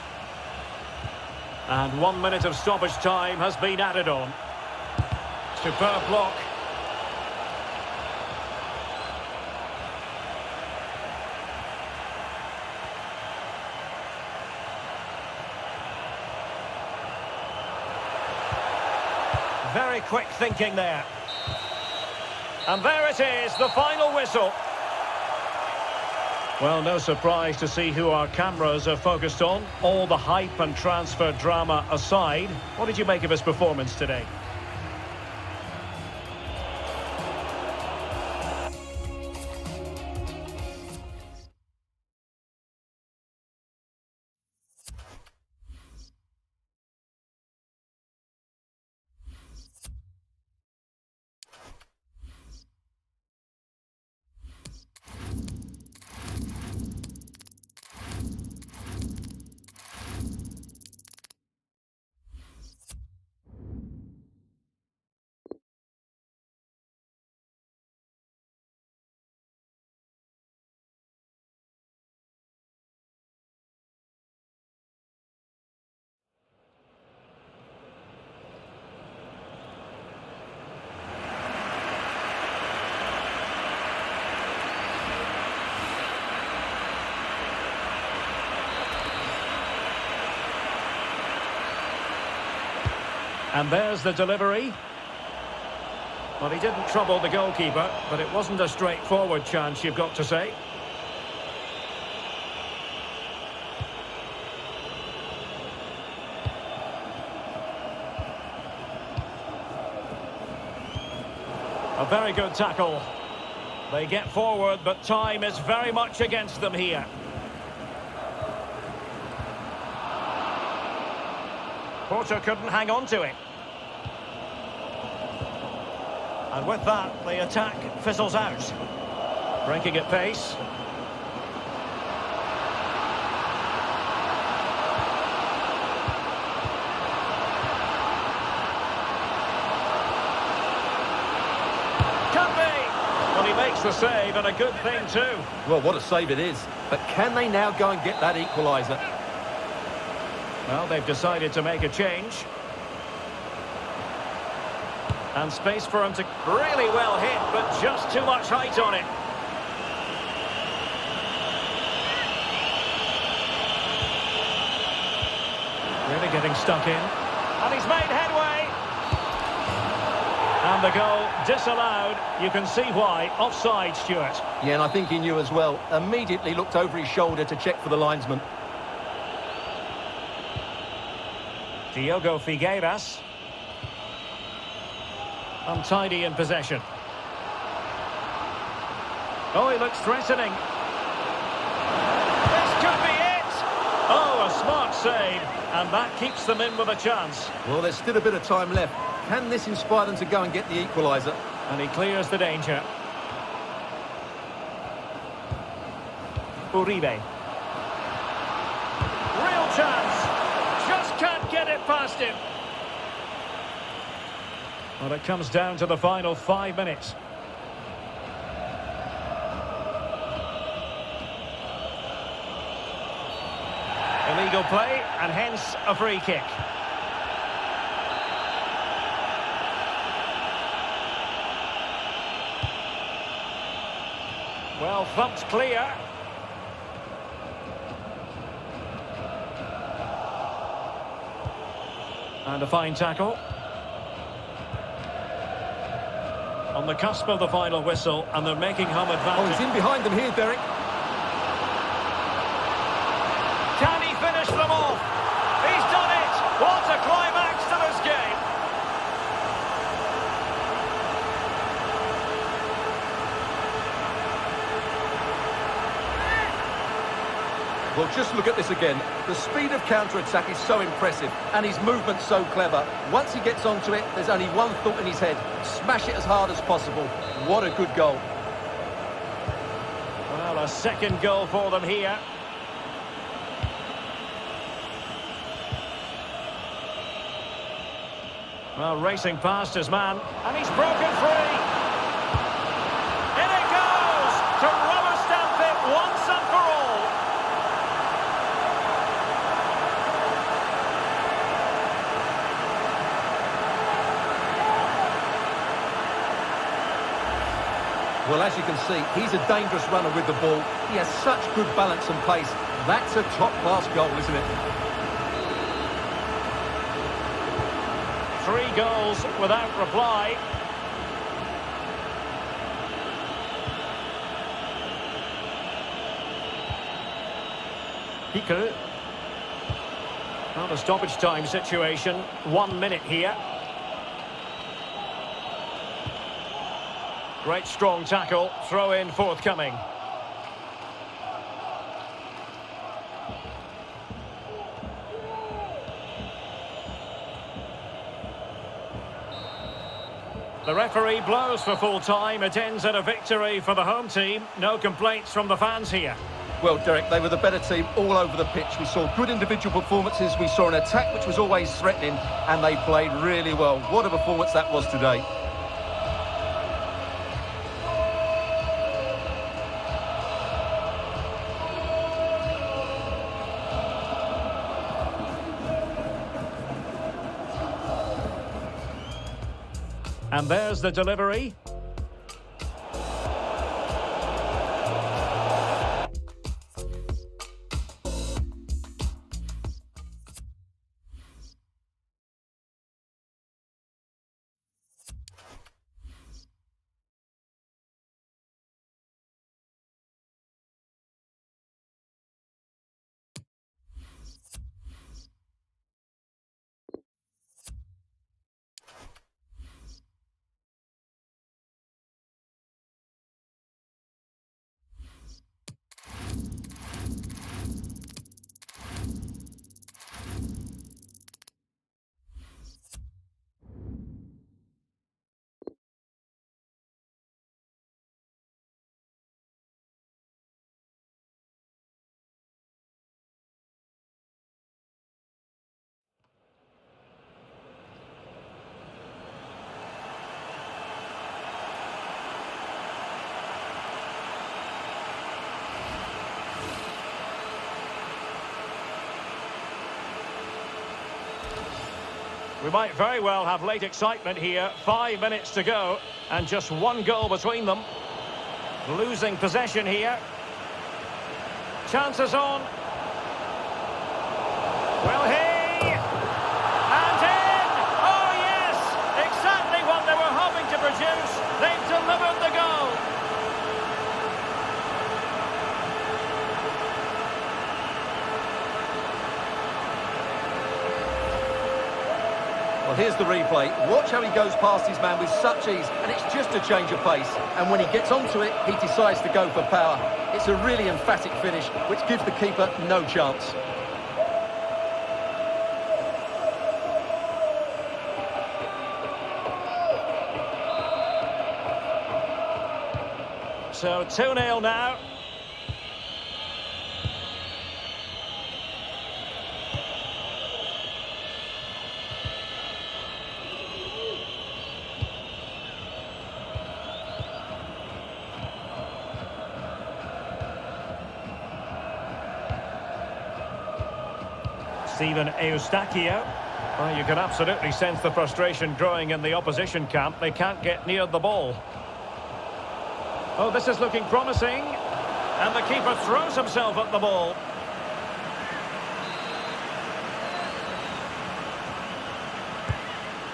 Speaker 1: And 1 minute of stoppage time has been added on. Superb block. Very quick thinking there. And there it is, the final whistle. Well, no surprise to see who our cameras are focused on. All the hype and transfer drama aside, what did you make of his performance today? And there's the delivery. Well, he didn't trouble the goalkeeper, but it wasn't a straightforward chance, you've got to say. A very good tackle. They get forward, but time is very much against them here. Porter couldn't hang on to it. And with that, the attack fizzles out. Breaking at pace. Well, he makes the save, and a good thing too.
Speaker 2: Well, what a save it is. But can they now go and get that equaliser?
Speaker 1: Well, they've decided to make a change. And space for him to... Really well hit, but just too much height on it. Really getting stuck in. And he's made headway. And the goal disallowed. You can see why. Offside, Stuart.
Speaker 2: Yeah, and I think he knew as well. Immediately looked over his shoulder to check for the linesman.
Speaker 1: Diogo Figueiras. Untidy in possession. Oh, he looks threatening. This could be it! Oh, a smart save. And that keeps them in with a chance.
Speaker 2: Well, there's still a bit of time left. Can this inspire them to go and get the equaliser?
Speaker 1: And he clears the danger. Uribe. Real chance. Just can't get it past him. Well, it comes down to the final 5 minutes. Illegal play, and hence a free kick. Well, thumped clear. And a fine tackle. On the cusp of the final whistle, and they're making home advantage.
Speaker 2: Oh, he's in behind them here, Derek.
Speaker 1: Can he finish them off? He's done it! What a climax to this game!
Speaker 2: Well, just look at this again. The speed of counter-attack is so impressive, and his movement's so clever. Once he gets onto it, there's only one thought in his head. Smash it as hard as possible. What a good goal.
Speaker 1: Well, a second goal for them here. Well, racing past his man, and he's broken free. In it goes! To rubber stamp it once and for all.
Speaker 2: Well, as you can see, he's a dangerous runner with the ball. He has such good balance and pace. That's a top-class goal, isn't it?
Speaker 1: 3 goals without reply. Pico. Not a stoppage time situation. 1 minute here. Great strong tackle. Throw in forthcoming. The referee blows for full time. It ends in a victory for the home team. No complaints from the fans here.
Speaker 2: Well, Derek, they were the better team all over the pitch. We saw good individual performances. We saw an attack which was always threatening, and they played really well. What a performance that was today.
Speaker 1: And there's the delivery. We might very well have late excitement here. 5 minutes to go, and just one goal between them. Losing possession here. Chances on. Will he? And in! Oh yes! Exactly what they were hoping to produce. They've delivered the goal.
Speaker 2: Well, here's the replay. Watch how he goes past his man with such ease, and it's just a change of pace. And when he gets onto it, he decides to go for power. It's a really emphatic finish, which gives the keeper no chance.
Speaker 1: So 2-0 now. Steven Eustachio. Well, you can absolutely sense the frustration growing in the opposition camp. They can't get near the ball. Oh, this is looking promising. And the keeper throws himself at the ball.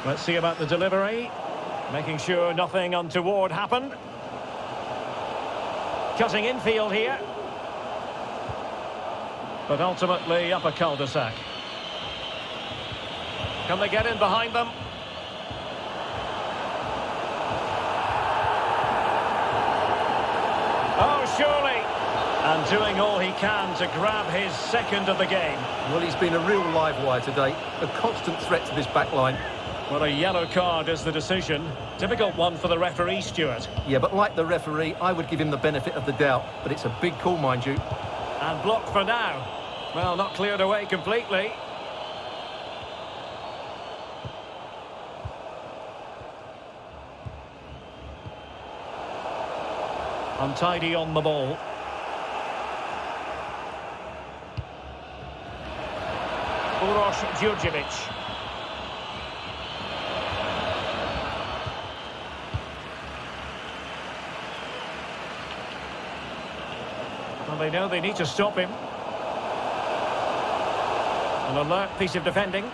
Speaker 1: Let's see about the delivery. Making sure nothing untoward happened. Cutting infield here. But ultimately up a cul-de-sac. Can they get in behind them? Oh, surely. And doing all he can to grab his second of the game.
Speaker 2: Well, he's been a real live wire today. A constant threat to this back line.
Speaker 1: Well, a yellow card is the decision. Difficult one for the referee, Stuart.
Speaker 2: Yeah, but like the referee, I would give him the benefit of the doubt. But it's a big call, mind you.
Speaker 1: And blocked for now. Well, not cleared away completely. Untidy on the ball. Uroš Djurdjevic. Well, they know they need to stop him. An alert piece of defending.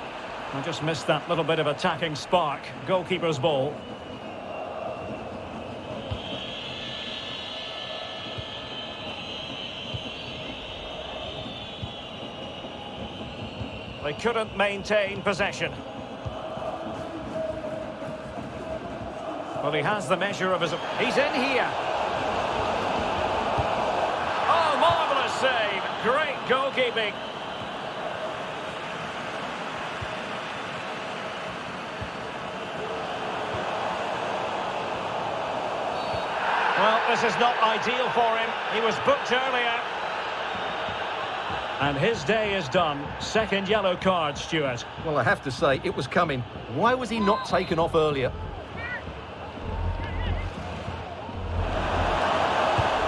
Speaker 1: I just missed that little bit of attacking spark. Goalkeeper's ball. They couldn't maintain possession. Well, he has the measure of his... He's in here. Oh, marvellous save. Great goalkeeping. Well, this is not ideal for him. He was booked earlier. And his day is done. Second yellow card, Stuart.
Speaker 2: Well, I have to say, it was coming. Why was he not taken off earlier?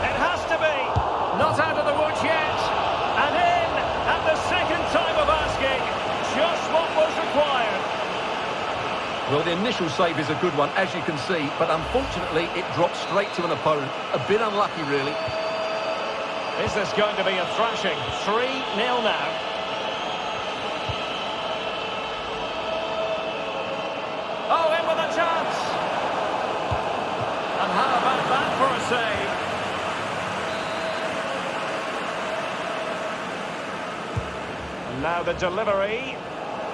Speaker 1: It has to be. Not out of the woods yet. And in at the second time of asking. Just what was required.
Speaker 2: Well, the initial save is a good one, as you can see, but unfortunately it dropped straight to an opponent. A bit unlucky, really.
Speaker 1: Is this going to be a thrashing? 3-0 now. Oh, in with a chance. And how about that for a save? And now the delivery.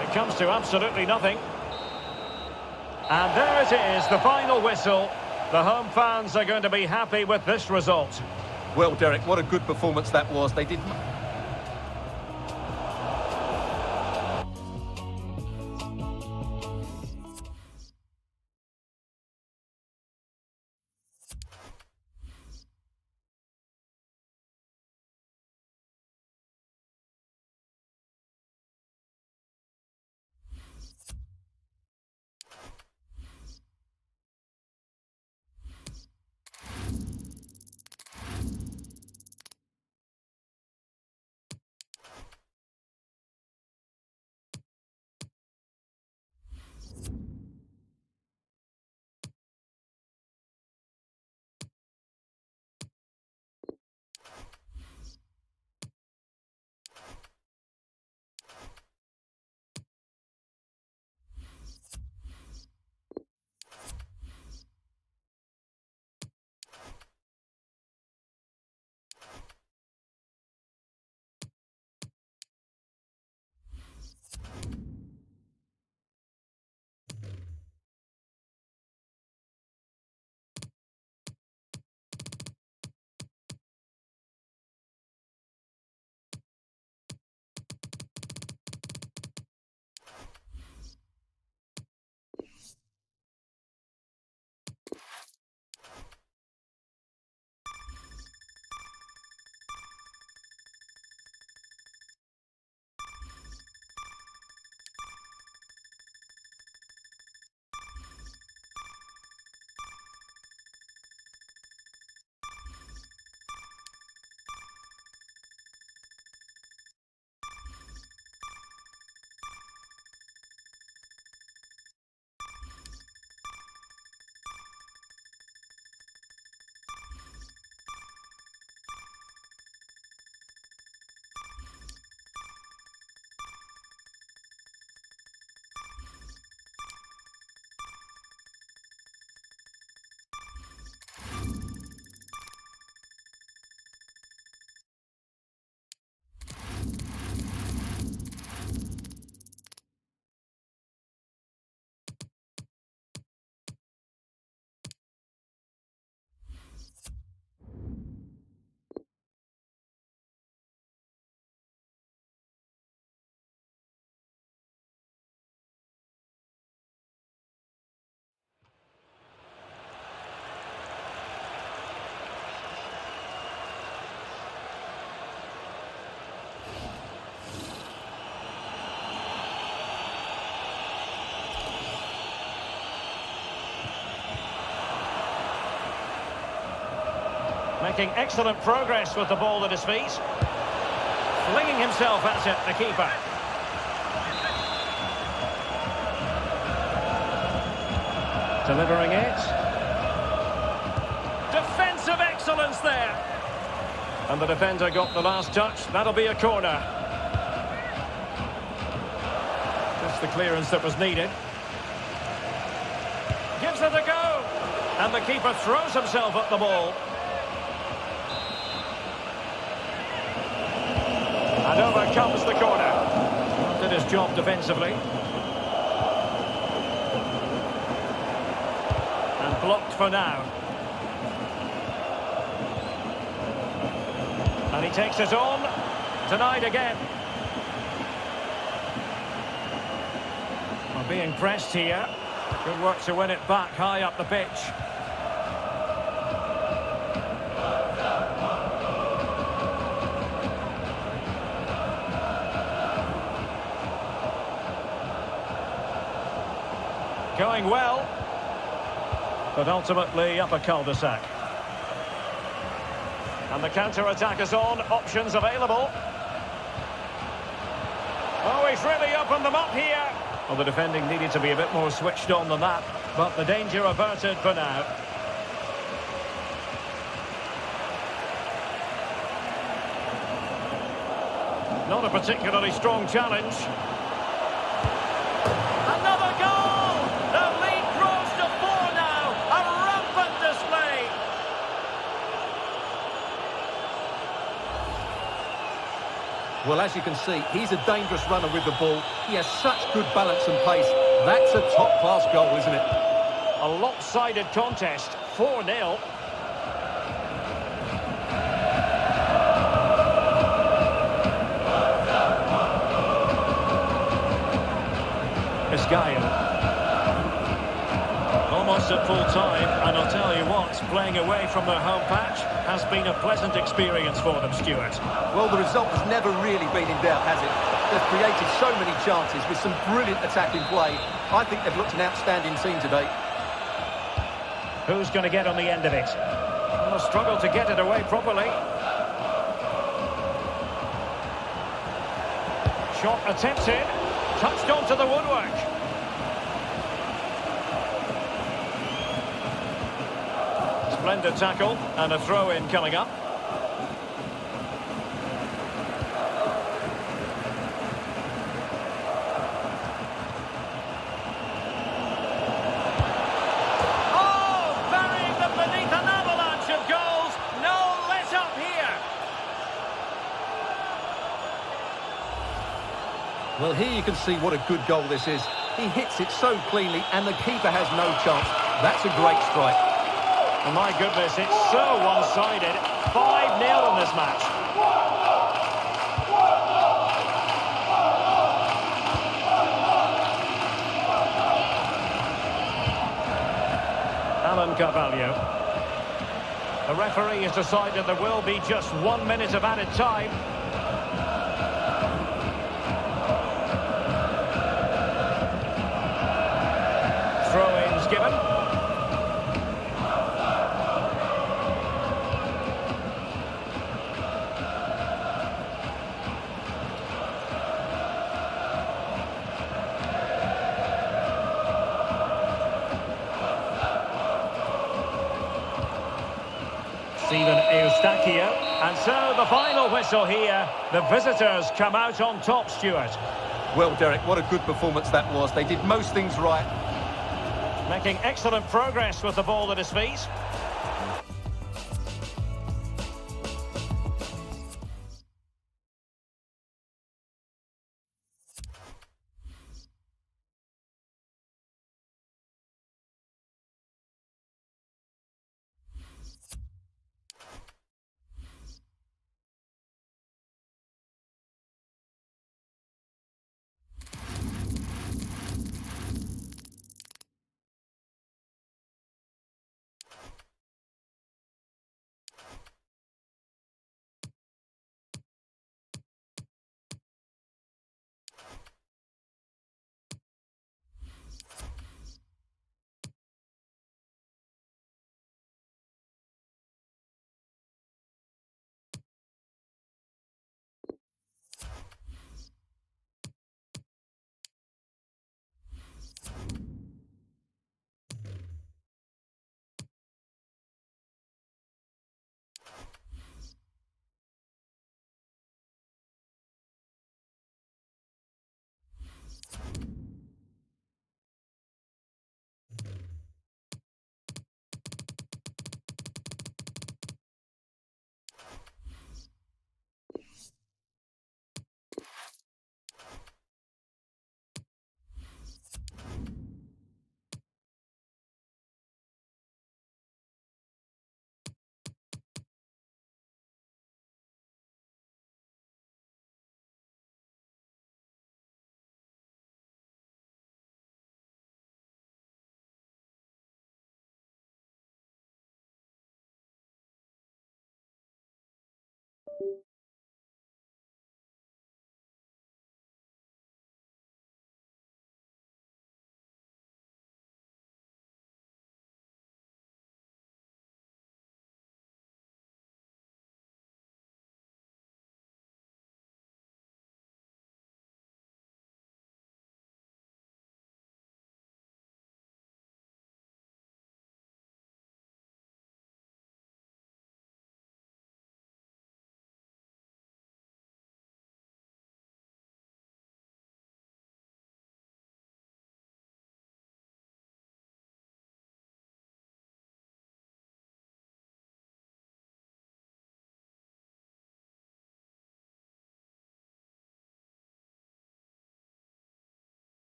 Speaker 1: It comes to absolutely nothing. And there it is, the final whistle. The home fans are going to be happy with this result.
Speaker 2: Well, Derek, what a good performance that was. They did...
Speaker 1: Making excellent progress with the ball at his feet. Flinging himself at it, the keeper. Delivering it. Defensive excellence there. And the defender got the last touch. That'll be a corner. Just the clearance that was needed. Gives it a go. And the keeper throws himself at the ball. And over comes the corner. Did his job defensively. And blocked for now. And he takes it on. Denied again. Well, being pressed here. Good work to win it back high up the pitch. Going well, but ultimately up a cul-de-sac. And the counter-attack is on, options available. Oh, he's really opened them up here. Well, the defending needed to be a bit more switched on than that, but the danger averted for now. Not a particularly strong challenge. Another goal! The lead grows to 4 now. A rampant display.
Speaker 2: Well, as you can see, he's a dangerous runner with the ball. He has such good balance and pace. That's a top-class goal, isn't it?
Speaker 1: A lopsided contest, 4-0. Almost at full time, and I'll tell you what, playing away from their home patch has been a pleasant experience for them, Stuart.
Speaker 2: Well, the result has never really been in doubt, has it? They've created so many chances with some brilliant attacking play. I think they've looked an outstanding team today.
Speaker 1: Who's going to get on the end of it? Well, struggle to get it away properly. Shot attempted, touched onto the woodwork. Splendid tackle and a throw-in coming up. Oh, burying them beneath an avalanche of goals. No let up here.
Speaker 2: Well, here you can see what a good goal this is. He hits it so cleanly and the keeper has no chance. That's a great strike.
Speaker 1: Oh my goodness, it's so one-sided. 5-0 in this match. Alan Carvalho. The referee has decided there will be just 1 minute of added time. Throw-ins given. Steven Eustachio. And so the final whistle here. The visitors come out on top, Stuart.
Speaker 2: Well, Derek, what a good performance that was. They did most things right.
Speaker 1: Making excellent progress with the ball at his feet.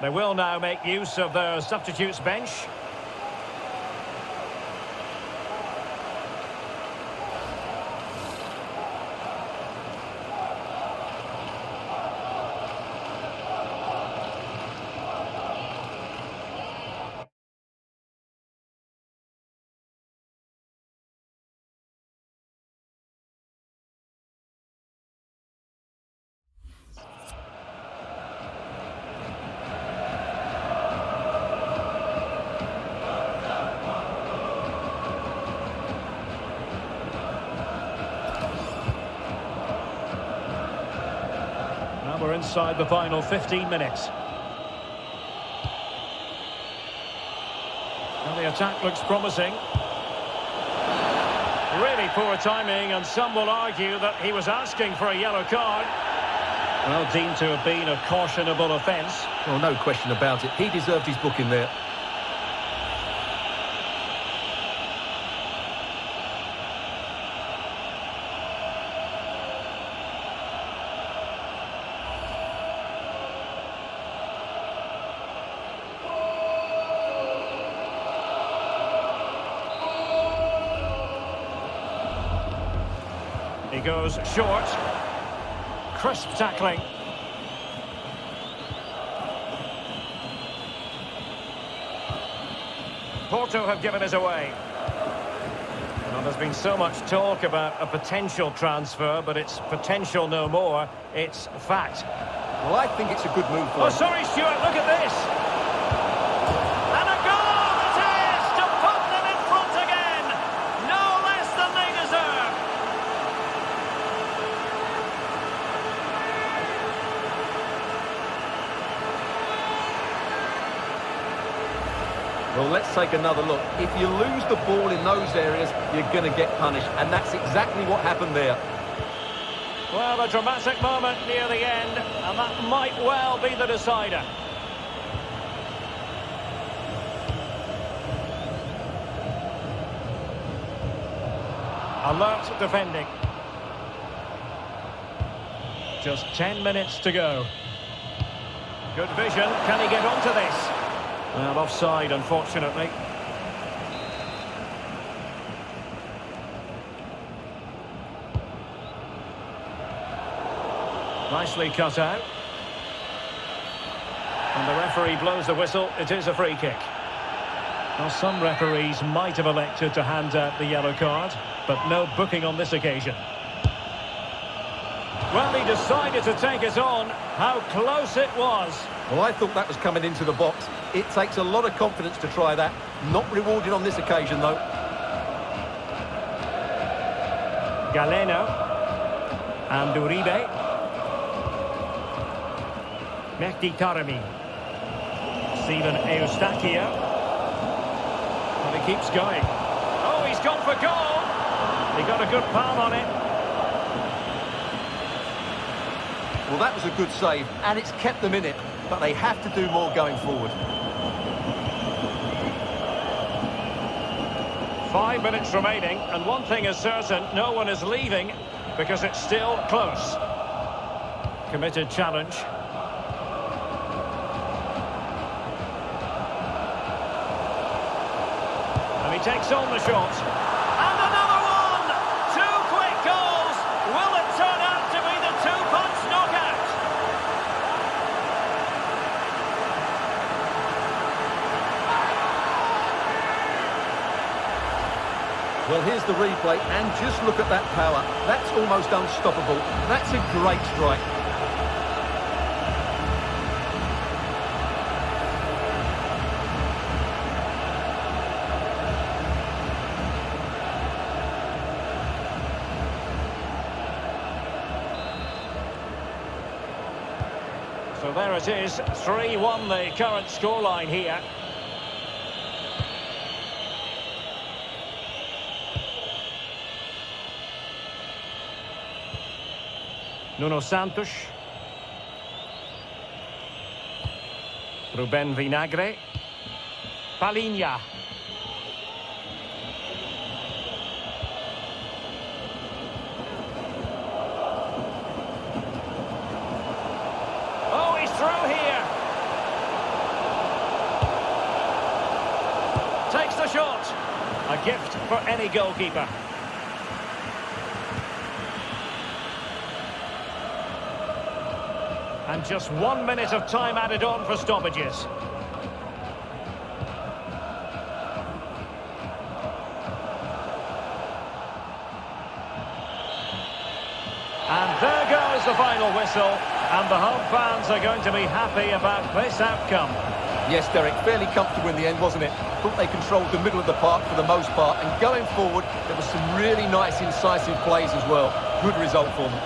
Speaker 1: They will now make use of their substitutes bench. Now we're inside the final 15 minutes. And the attack looks promising. Really poor timing, and some will argue that he was asking for a yellow card. Well, deemed to have been a cautionable offence.
Speaker 2: Well, no question about it. He deserved his booking there.
Speaker 1: He goes short. Crisp tackling. Porto have given us away. Well, there's been so much talk about a potential transfer, but it's potential no more. It's fact.
Speaker 2: Well, I think it's a good move for
Speaker 1: Oh,
Speaker 2: him.
Speaker 1: sorry, Stuart, look at this. And a goal it is to put them in front again. No less than they deserve.
Speaker 2: Well, let's take another look. If you lose the ball in those areas, you're going to get punished. And that's exactly what happened there.
Speaker 1: Well, a dramatic moment near the end, and that might well be the decider. Alert defending. Just 10 minutes to go. Good vision. Can he get onto this? Well, offside, unfortunately. Nicely cut out. And the referee blows the whistle. It is a free kick. Now, some referees might have elected to hand out the yellow card, but no booking on this occasion. Well, he decided to take it on. How close it was.
Speaker 2: Well, I thought that was coming into the box. It takes a lot of confidence to try that. Not rewarded on this occasion, though.
Speaker 1: Galeno. And Uribe. Mehdi Taremi. Steven Eustachio. And he keeps going. Oh, he's gone for goal. He got a good palm on it.
Speaker 2: Well, that was a good save, and it's kept them in it. But they have to do more going forward.
Speaker 1: 5 minutes remaining, and one thing is certain, no one is leaving because it's still close. Committed challenge. And he takes on the shot. And another one! Two quick goals! Will it turn out to be the two-punch knockout?
Speaker 2: Well, here's the replay, and just look at that power. That's almost unstoppable. That's a great strike.
Speaker 1: So there it is, 3-1 the current scoreline here. Nuno Santos. Ruben Vinagre. Palinha. Oh, he's through here. gift for any goalkeeper. And just 1 minute of time added on for stoppages. And there goes the final whistle, and the home fans are going to be happy about this outcome.
Speaker 2: Yes, Derek, fairly comfortable in the end, wasn't it? Thought they controlled the middle of the park for the most part, and going forward, there were some really nice, incisive plays as well. Good result for them.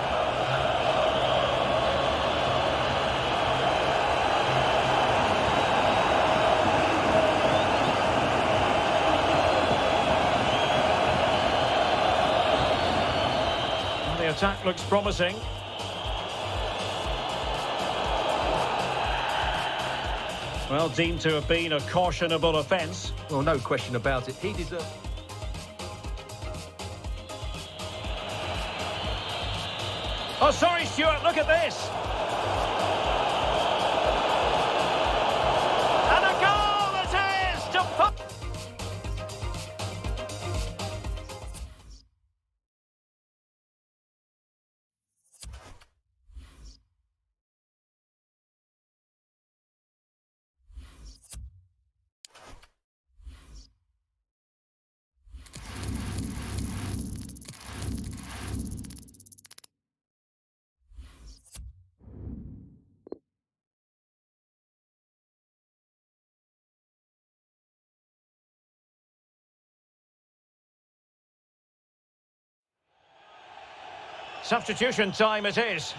Speaker 1: The attack looks promising. Well, deemed to have been a cautionable offence.
Speaker 2: Well, no question about it. He deserves...
Speaker 1: Oh, sorry, Stuart, look at this. And a goal it is to put... Substitution time it is.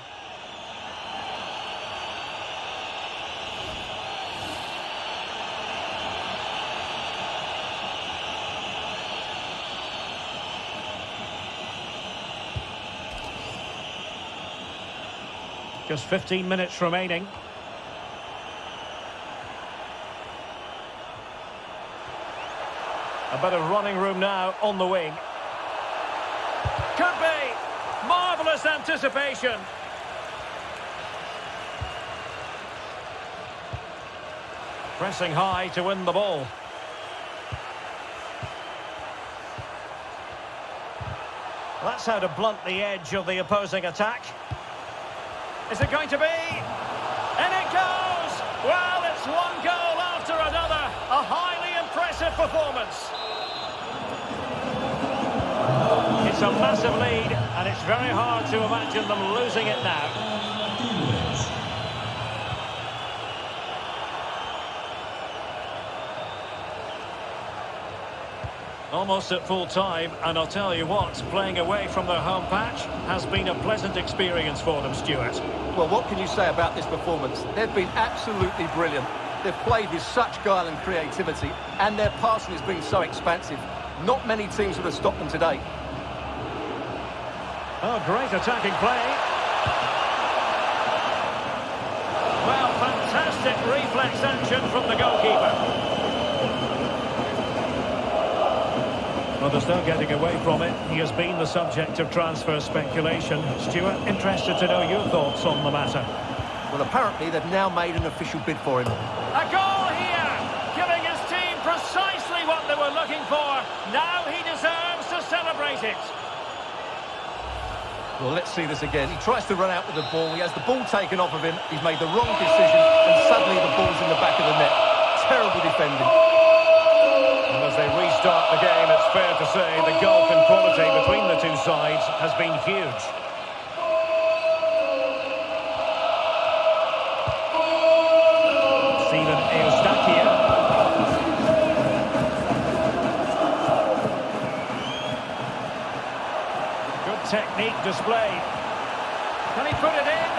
Speaker 1: Just 15 minutes remaining. A bit of running room now on the wing. Could be. Marvellous anticipation. Pressing high to win the ball. That's how to blunt the edge of the opposing attack. Is it going to be? And it goes! Well, it's one goal after another. A highly impressive performance. It's a massive lead, and it's very hard to imagine them losing it now. Almost at full time, and I'll tell you what, playing away from their home patch has been a pleasant experience for them, Stuart.
Speaker 2: Well, what can you say about this performance? They've been absolutely brilliant. They've played with such guile and creativity, and their passing has been so expansive. Not many teams would have stopped them today.
Speaker 1: Oh, great attacking play. Well, fantastic reflex action from the goalkeeper. Well, there's no getting away from it. He has been the subject of transfer speculation. Stuart, interested to know your thoughts on the matter.
Speaker 2: Well, apparently they've now made an official bid for him.
Speaker 1: A goal here, giving his team precisely what they were looking for. Now he deserves to celebrate it.
Speaker 2: Well, let's see this again. He tries to run out with the ball. He has the ball taken off of him. He's made the wrong decision, and suddenly the ball's in the back of the net. Terrible defending.
Speaker 1: And as they restart the game, it's fair to say the gulf in quality between the two sides has been huge. Steven Eustaquia. Good technique displayed. Can he put it in?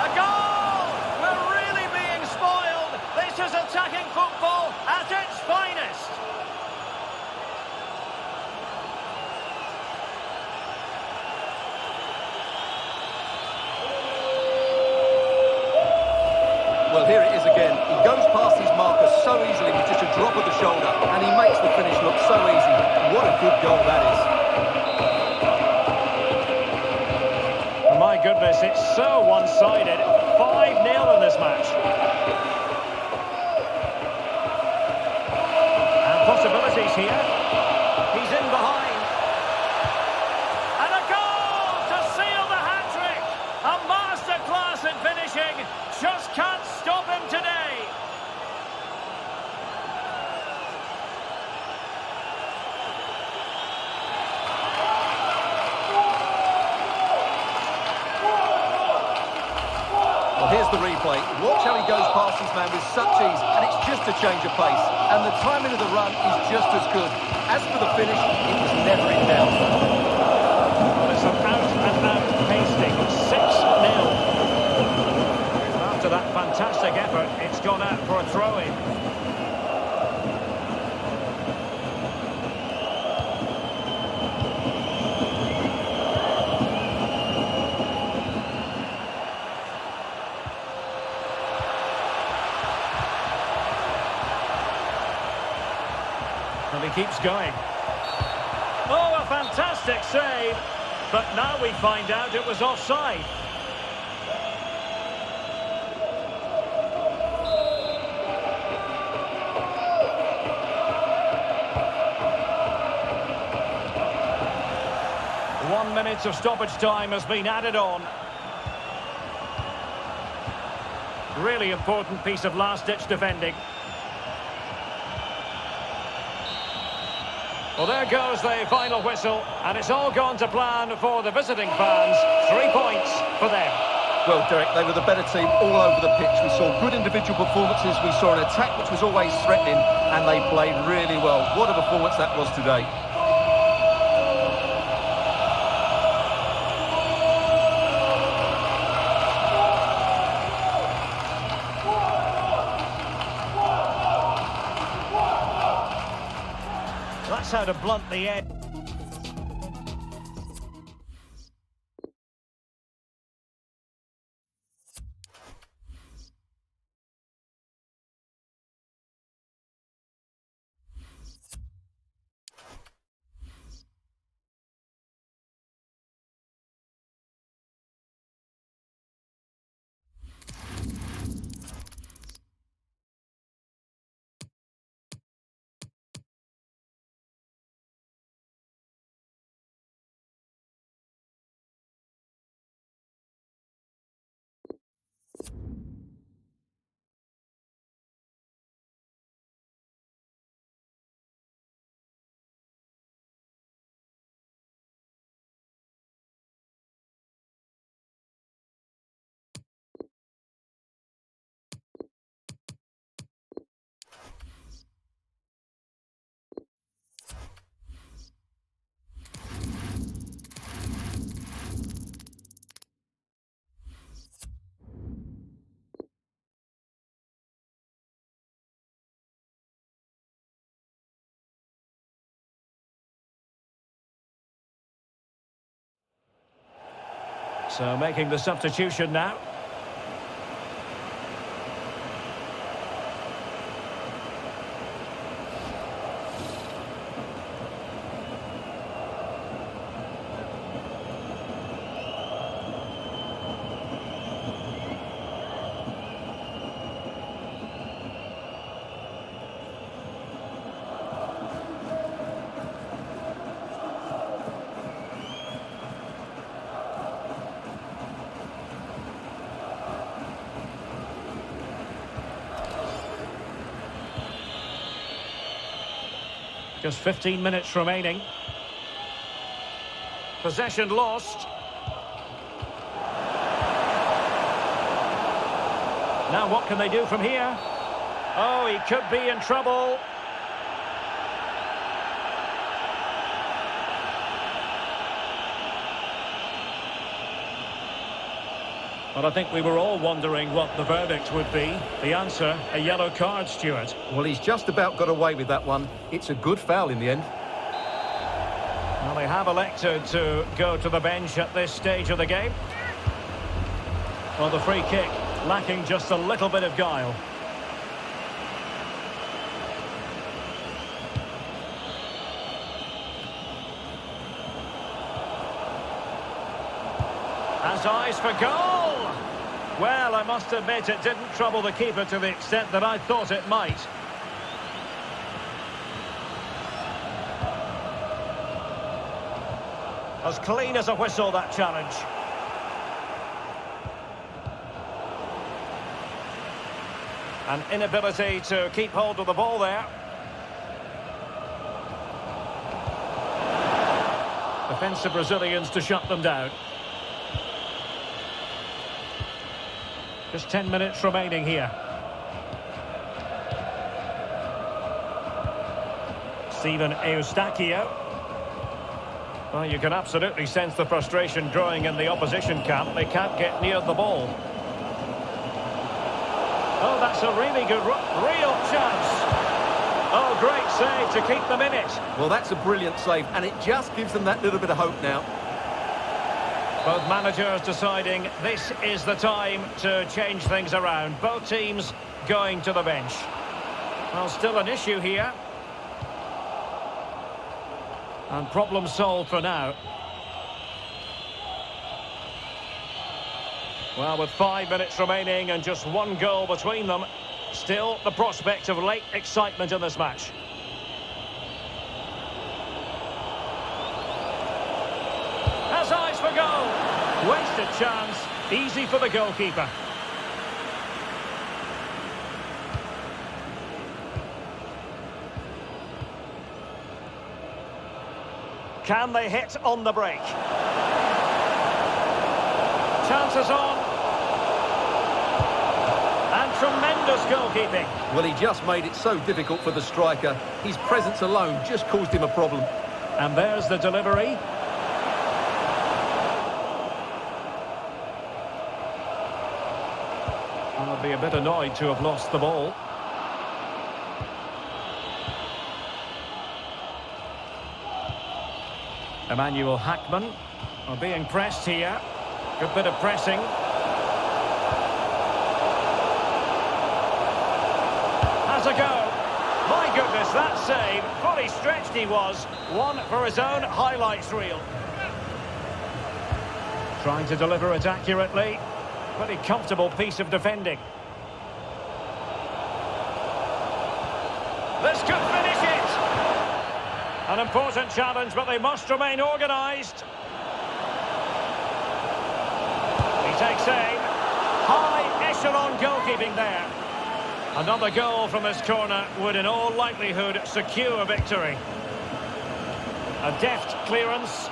Speaker 1: A goal! We're really being spoiled. This is attacking football at its finest.
Speaker 2: Well, here it is again. He goes past his marker so easily with just a drop of the shoulder, and he makes the finish look so easy. What a good goal that is.
Speaker 1: My goodness, it's so one-sided. 5-0 in this match. And possibilities here. magnificent finishing. Just can't stop him today.
Speaker 2: Well, here's the replay. Watch how he goes past his man with such ease, and it's just a change of pace. And the timing of the run is just as good. As for the finish, it was never in doubt.
Speaker 1: Well, it's an out-and-out pasting. 6-0. After that fantastic effort, it's gone out for a throw-in. And he keeps going. Oh, a fantastic save. But now we find out it was offside. One minute of stoppage time has been added on. Really important piece of last-ditch defending. Well, there goes the final whistle, and it's all gone to plan for the visiting fans. 3 points for them.
Speaker 2: Well, Derek, they were the better team all over the pitch. We saw good individual performances. We saw an attack which was always threatening, and they played really well. What a performance that was today.
Speaker 1: That's how to blunt the end. So making the substitution now. Just 15 minutes remaining. Possession lost. Now what can they do from here? Oh, he could be in trouble. But I think we were all wondering what the verdict would be. The answer, a yellow card, Stuart.
Speaker 2: Well, he's just about got away with that one. It's a good foul in the end.
Speaker 1: Well, they have elected to go to the bench at this stage of the game. Well, the free kick lacking just a little bit of guile. Has eyes for goal! Well, I must admit it didn't trouble the keeper to the extent that I thought it might. As clean as a whistle, that challenge. An inability to keep hold of the ball there. Defensive Brazilians to shut them down. Just 10 minutes remaining here. Steven Eustachio. Well, you can absolutely sense the frustration growing in the opposition camp. They can't get near the ball. Oh, that's a really good, real chance. Oh, great save to keep them in it.
Speaker 2: Well, that's a brilliant save, and it just gives them that little bit of hope now.
Speaker 1: Both managers deciding this is the time to change things around. Both teams going to the bench. Well, still an issue here. And problem solved for now. Well, with 5 minutes remaining and just one goal between them, still the prospect of late excitement in this match. Has eyes for goal. Wasted chance. Easy for the goalkeeper. Can they hit on the break? Chances on. And tremendous goalkeeping.
Speaker 2: Well, he just made it so difficult for the striker. His presence alone just caused him a problem.
Speaker 1: And there's the delivery. I'll be a bit annoyed to have lost the ball. Emmanuel Hackman are being pressed here. Good bit of pressing. Has a go. My goodness, that save. Fully stretched he was. One for his own highlights reel. Trying to deliver it accurately. Pretty comfortable piece of defending. This could finish it. An important challenge, but they must remain organised. He takes aim. High echelon goalkeeping there. Another goal from this corner would in all likelihood secure victory. A deft clearance.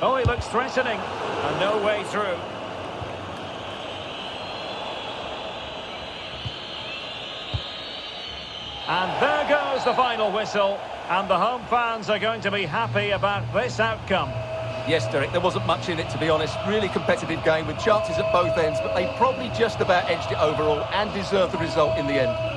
Speaker 1: Oh, he looks threatening. And no way through. And there goes the final whistle. And the home fans are going to be happy about this outcome.
Speaker 2: Yes, Derek, there wasn't much in it, to be honest. Really competitive game with chances at both ends, but they probably just about edged it overall and deserved the result in the end.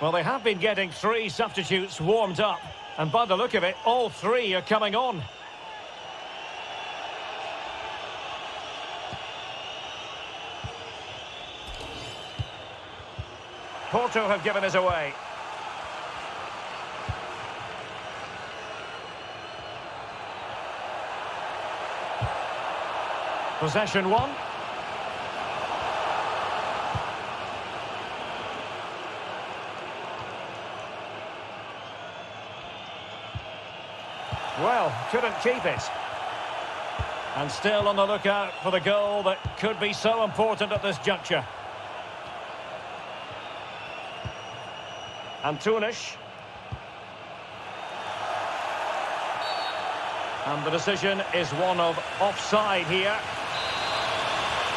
Speaker 1: Well, they have been getting 3 substitutes warmed up. And by the look of it, all 3 are coming on. Porto have given us away. Possession 1. Well, couldn't keep it. And still on the lookout for the goal that could be so important at this juncture. Antunes. And the decision is one of offside here.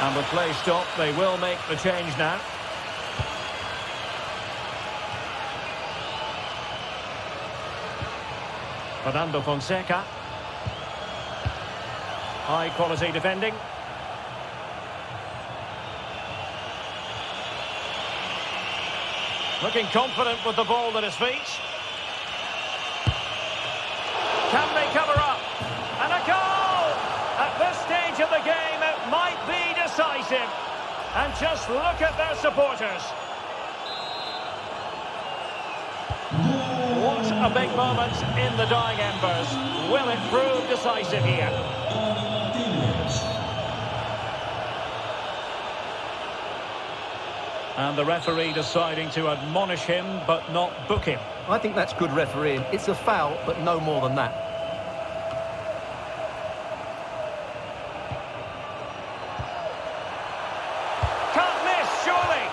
Speaker 1: And with play stopped, they will make the change now. Fernando Fonseca. High quality defending. Looking confident with the ball at his feet. Can they cover up? And a goal! At this stage of the game, it might be decisive. And just look at their supporters. What a big moment in the dying embers. Will it prove decisive here? And the referee deciding to admonish him but not book him.
Speaker 2: I think that's good refereeing. It's a foul, but no more than that.
Speaker 1: Can't miss, surely.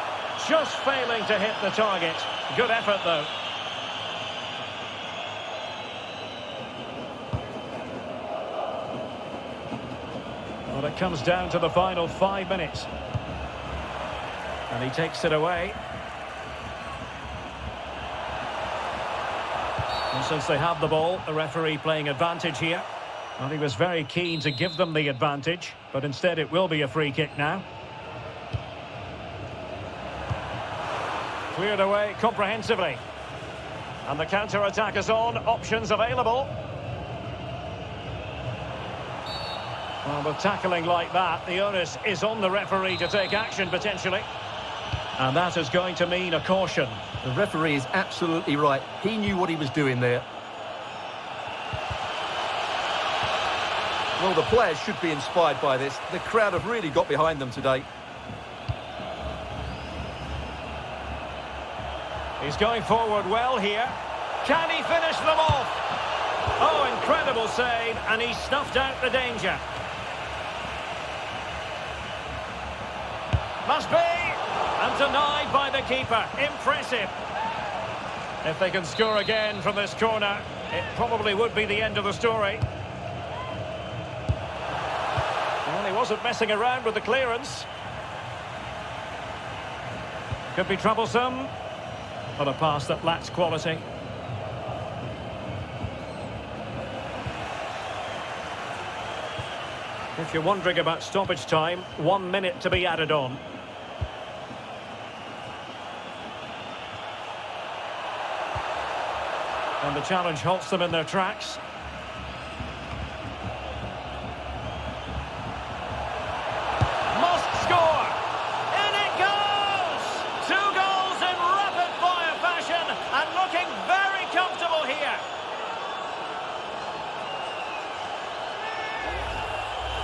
Speaker 1: Just failing to hit the target. Good effort, though. Well, it comes down to the final 5 minutes. And he takes it away. And since they have the ball, the referee playing advantage here. Well, he was very keen to give them the advantage, but instead it will be a free kick now. Cleared away comprehensively. And the counter-attack is on, options available. Well, with tackling like that, the onus is on the referee to take action potentially. And that is going to mean a caution.
Speaker 2: The referee is absolutely right. He knew what he was doing there. Well, the players should be inspired by this. The crowd have really got behind them today.
Speaker 1: He's going forward well here. Can he finish them off? Oh, incredible save, and he snuffed out the danger. Must be! And denied by the keeper. Impressive. If they can score again from this corner, it probably would be the end of the story. Well, he wasn't messing around with the clearance. Could be troublesome. But a pass that lacks quality. If you're wondering about stoppage time, 1 minute to be added on. And the challenge halts them in their tracks. Must score! In it goes! 2 goals in rapid-fire fashion and looking very comfortable here.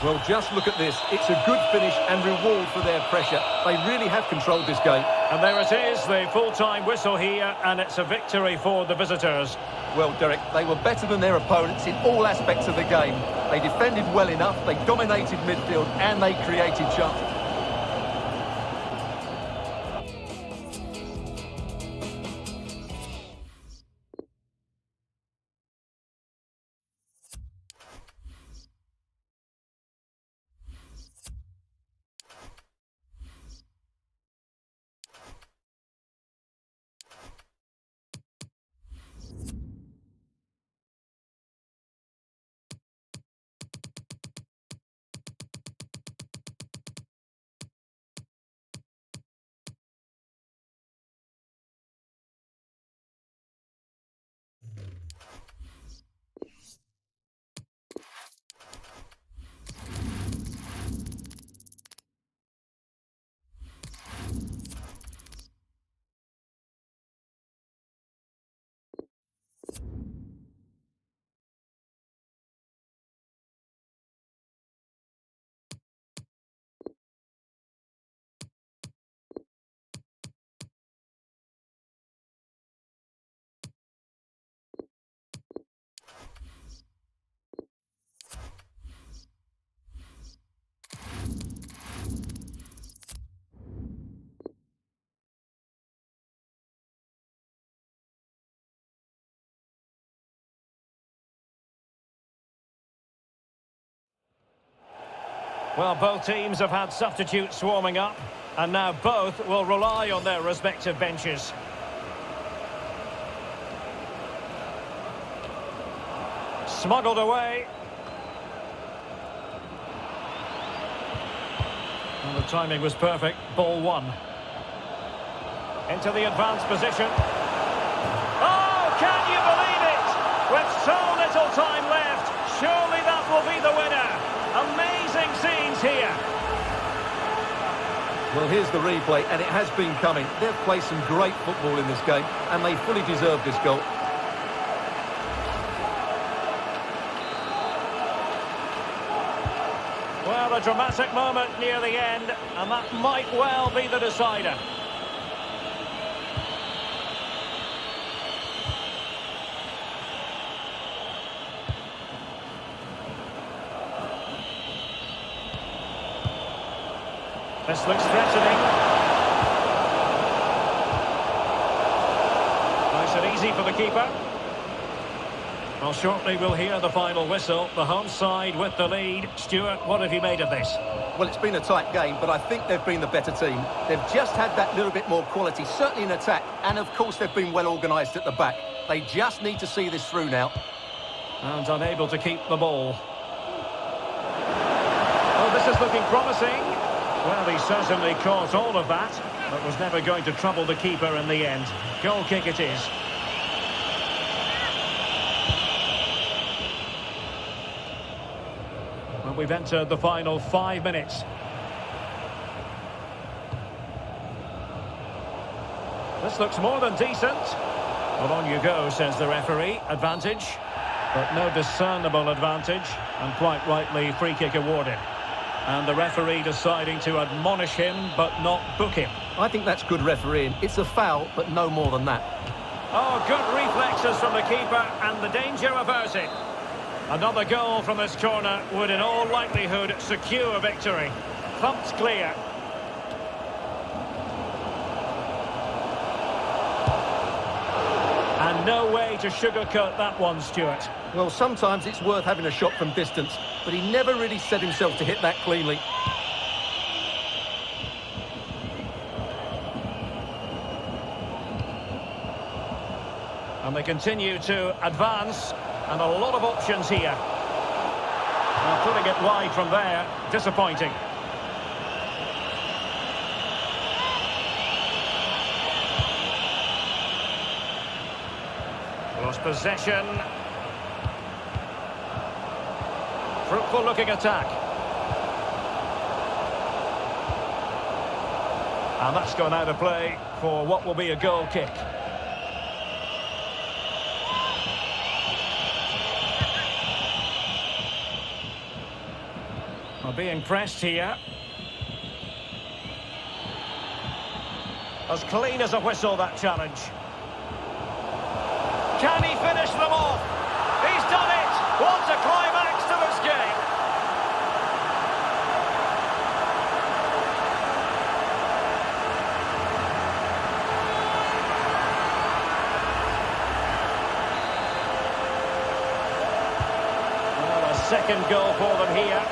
Speaker 2: Well, just look at this. It's a good finish and reward for their pressure. They really have controlled this game.
Speaker 1: And there it is, the full-time whistle here, and it's a victory for the visitors.
Speaker 2: Well, Derek, they were better than their opponents in all aspects of the game. They defended well enough, they dominated midfield, and they created chances.
Speaker 1: Well, both teams have had substitutes warming up, and now both will rely on their respective benches. Smuggled away. And the timing was perfect. Ball one. Into the advanced position. Oh, can you believe it? With so little time left, surely that will be the winner. Amazing scenes here.
Speaker 2: Well, here's the replay, and it has been coming. They've played some great football in this game, and they fully deserve this goal.
Speaker 1: Well, a dramatic moment near the end, and that might well be the decider. This looks threatening. Nice and easy for the keeper. Well, shortly we'll hear the final whistle. The home side with the lead. Stuart, what have you made of this?
Speaker 2: Well, it's been a tight game, but I think they've been the better team. They've just had that little bit more quality, certainly in attack, and of course they've been well organised at the back. They just need to see this through now.
Speaker 1: And unable to keep the ball. Oh, this is looking promising. Well, he certainly caught all of that, but was never going to trouble the keeper in the end. Goal kick it is. Well, we've entered the final 5 minutes. This looks more than decent. Well, on you go, says the referee. Advantage, but no discernible advantage, and quite rightly free kick awarded. And the referee deciding to admonish him, but not book him.
Speaker 2: I think that's good refereeing. It's a foul, but no more than that.
Speaker 1: Oh, good reflexes from the keeper, and the danger averted. Another goal from this corner would in all likelihood secure victory. Thumped clear. And no way to sugarcoat that one, Stuart.
Speaker 2: Well, sometimes it's worth having a shot from distance, but he never really set himself to hit that cleanly.
Speaker 1: And they continue to advance, and a lot of options here. Well, putting it wide from there, disappointing. Lost possession. Fruitful looking attack. And that's gone out of play for what will be a goal kick. Well, being pressed here. As clean as a whistle, that challenge. Can he finish them off? He's done it! What a climax to this game! Well, a second goal for them here.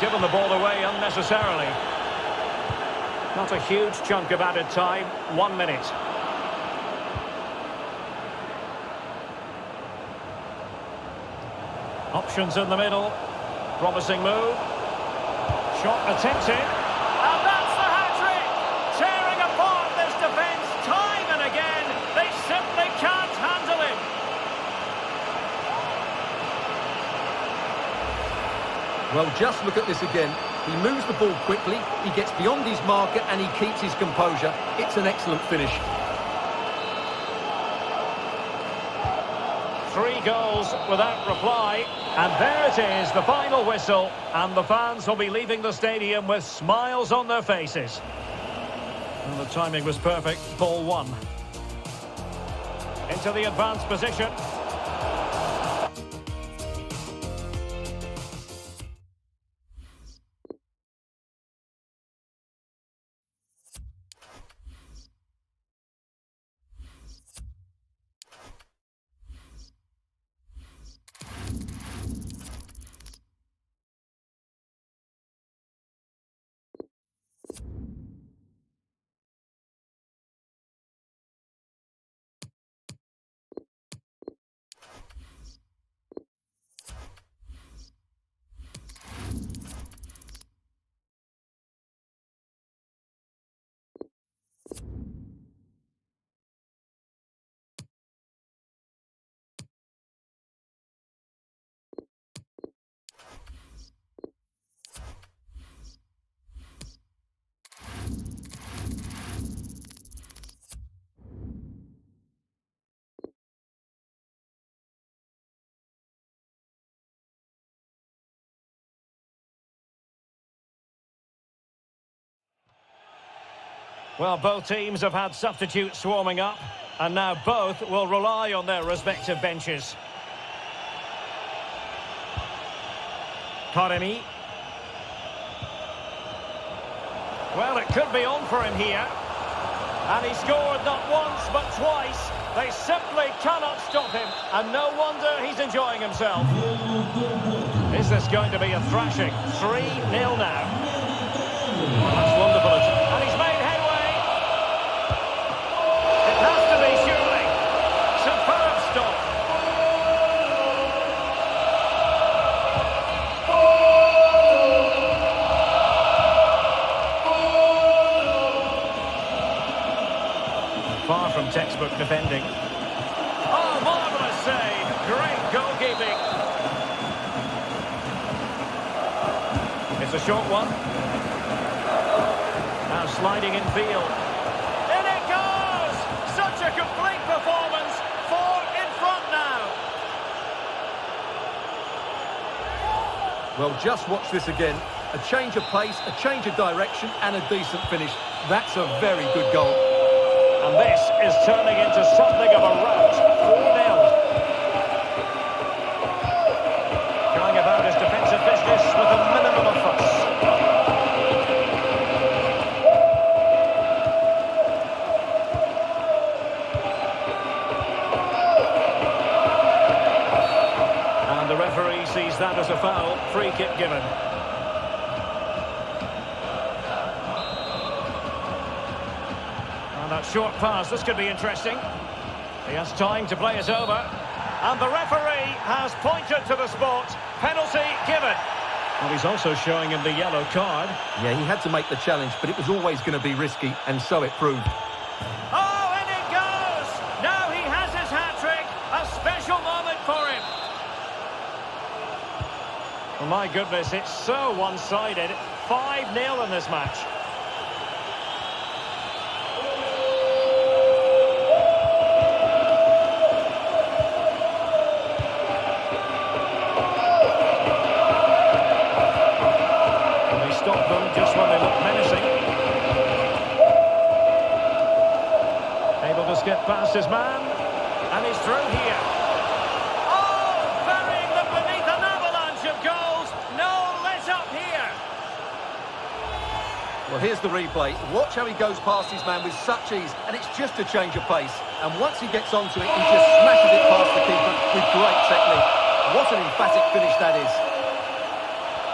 Speaker 1: Given the ball away unnecessarily. Not a huge chunk of added time, 1 minute. Options in the middle. Promising move. Shot attempted. And that's the hat-trick! Tearing apart this defence time and again. They simply can't handle him.
Speaker 2: Well, just look at this again. He moves the ball quickly, he gets beyond his marker and he keeps his composure. It's an excellent finish.
Speaker 1: 3 goals without reply. And there it is, the final whistle. And the fans will be leaving the stadium with smiles on their faces. And the timing was perfect. Ball one. Into the advanced position. Well, both teams have had substitutes warming up, and now both will rely on their respective benches. Taremi. Well, it could be on for him here. And he scored not once, but twice. They simply cannot stop him, and no wonder he's enjoying himself. Is this going to be a thrashing? 3-0 now. Well, that's wonderful. And he's made headway. It has to be, surely. Superb stop. Far from textbook defending. Oh, marvellous save. Great goalkeeping. It's a short one. Now sliding in field. In it goes! Such a complete performance. 4 in front now.
Speaker 2: Well, just watch this again. A change of pace, a change of direction, and a decent finish. That's a very good goal.
Speaker 1: And this is turning into something of a rout. 4-0. Going about his defensive business with a minimum of fuss. And the referee sees that as a foul. Free kick given. That short pass, this could be interesting. He has time to play it over. And the referee has pointed to the spot. Penalty given. Well, he's also showing him the yellow card.
Speaker 2: Yeah, he had to make the challenge, but it was always going to be risky, and so it proved.
Speaker 1: Oh, and it goes! Now he has his hat-trick. A special moment for him. Well, my goodness, it's so one-sided. 5-0 in this match. Stop them just when they look menacing. Able to skip past his man. And he's through here. Oh, burying them beneath an avalanche of goals. No let up here.
Speaker 2: Well, here's the replay. Watch how he goes past his man with such ease, and it's just a change of pace. And once he gets onto it, he just smashes it past the keeper with great technique. What an emphatic finish that is.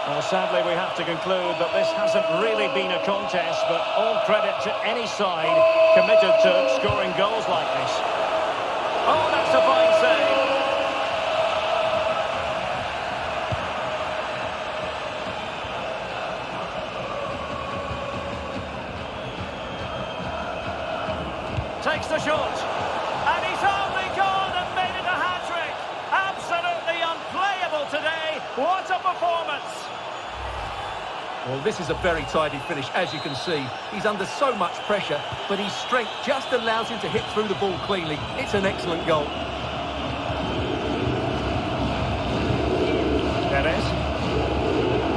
Speaker 1: Well, sadly, we have to conclude that this hasn't really been a contest, but all credit to any side committed to scoring goals like this. Oh, that's a fine save. Takes the shot. And he's only gone and made it a hat-trick. Absolutely unplayable today. What a performance.
Speaker 2: Well, this is a very tidy finish, as you can see. He's under so much pressure, but his strength just allows him to hit through the ball cleanly. It's an excellent goal.
Speaker 1: There it is.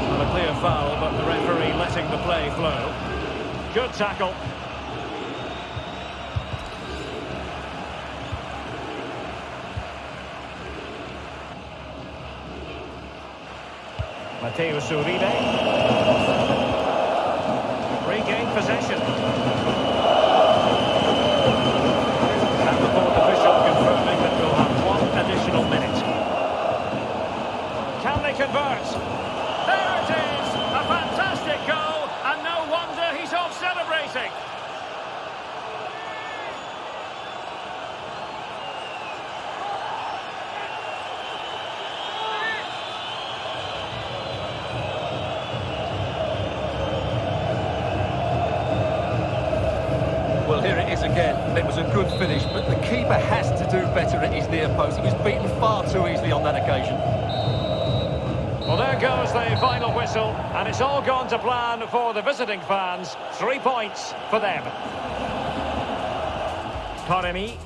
Speaker 1: Well, a clear foul, but the referee letting the play flow. Good tackle. Mateus Uribe. Regain possession. And the fourth official confirming that we'll have 1 additional minute. Can they convert? There it is! A fantastic goal, and no wonder he's off celebrating.
Speaker 2: Well, here it is again. It was a good finish, but the keeper has to do better at his near post. He was beaten far too easily on that occasion.
Speaker 1: Well, there goes the final whistle, and it's all gone to plan for the visiting fans. 3 points for them. Taremi.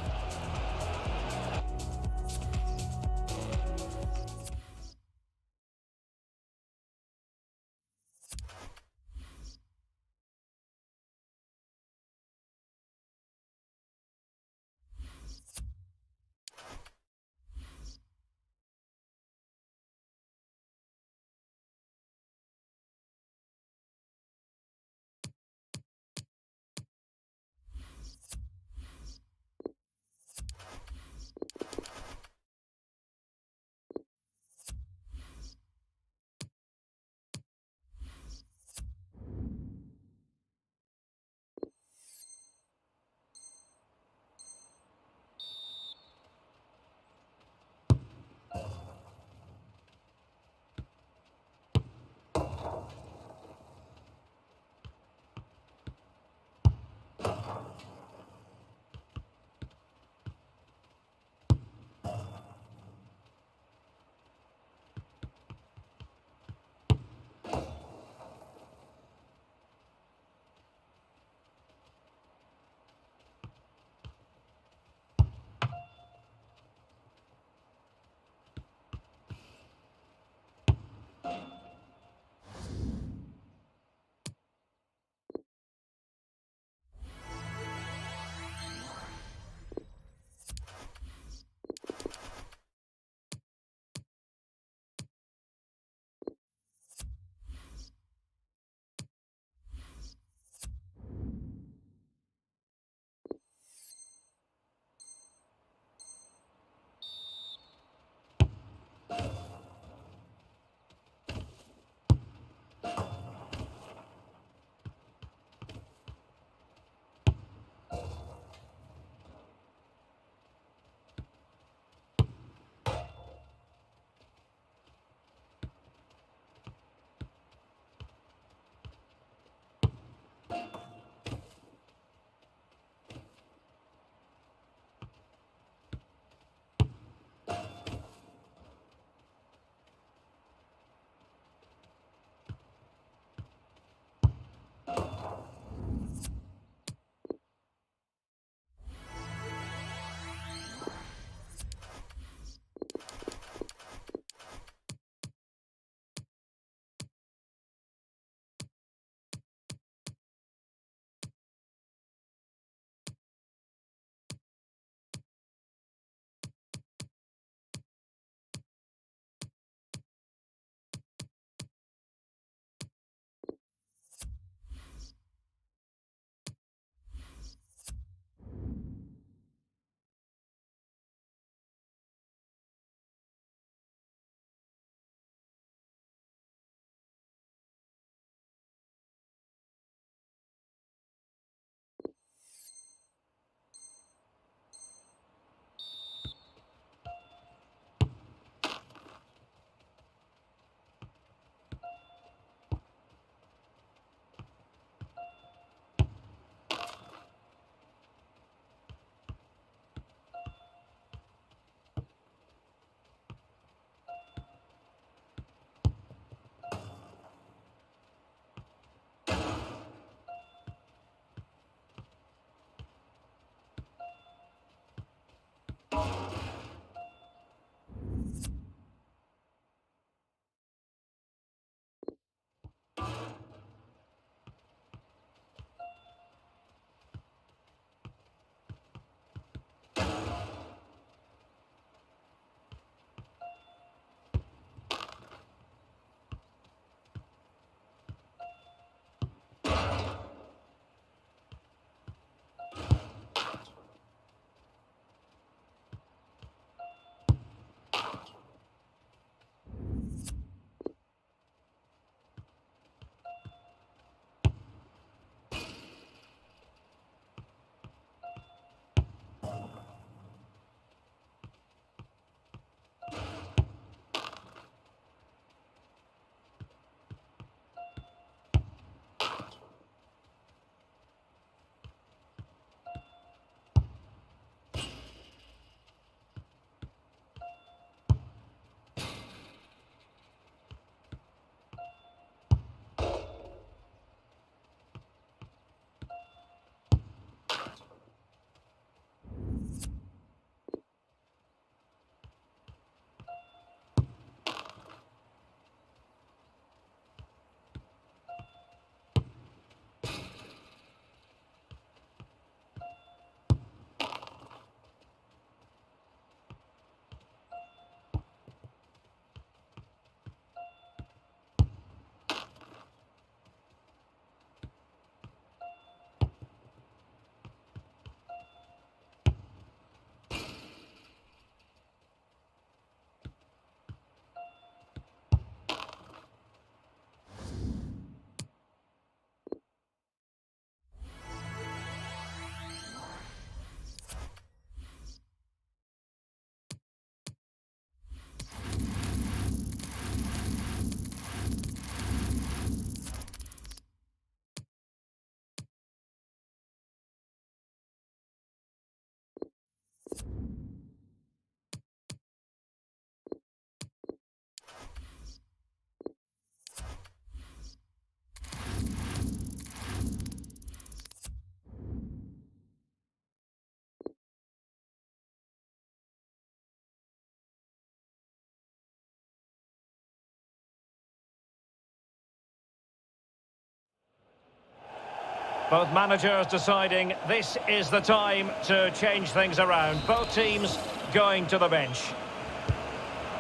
Speaker 1: Both managers deciding this is the time to change things around. Both teams going to the bench.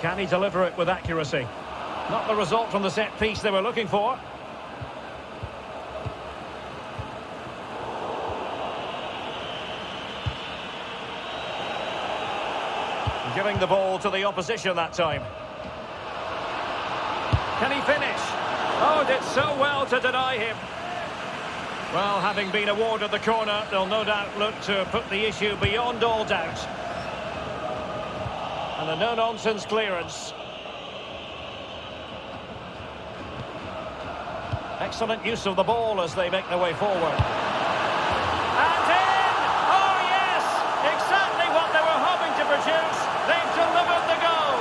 Speaker 1: Can he deliver it with accuracy? Not the result from the set piece they were looking for. Giving the ball to the opposition that time. Can he finish? Oh, did so well to deny him. Well, having been awarded the corner, they'll no doubt look to put the issue beyond all doubt. And a no-nonsense clearance. Excellent use of the ball as they make their way forward. And in! Oh, yes! Exactly what they were hoping to produce. They've delivered the goal.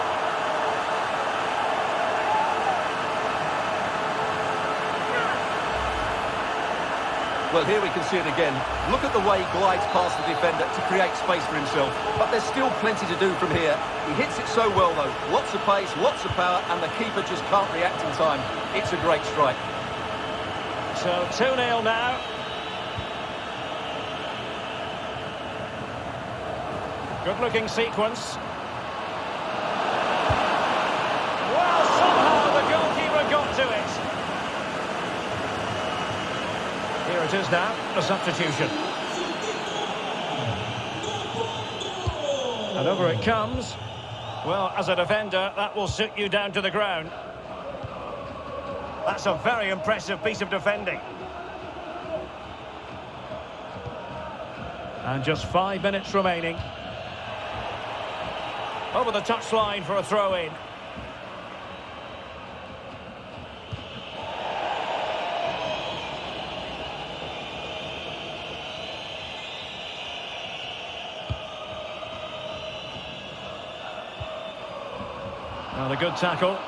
Speaker 2: Well, here we can see it again. Look at the way he glides past the defender to create space for himself. But there's still plenty to do from here. He hits it so well, though. Lots of pace, lots of power, and the keeper just can't react in time. It's a great strike.
Speaker 1: So 2-0 now. Good-looking sequence. Well, somehow the goalkeeper got to it. Here it is now, a substitution. And over it comes. Well, as a defender, that will sit you down to the ground. That's a very impressive piece of defending. And just 5 minutes remaining. Over the touchline for a throw-in. Well, a good tackle.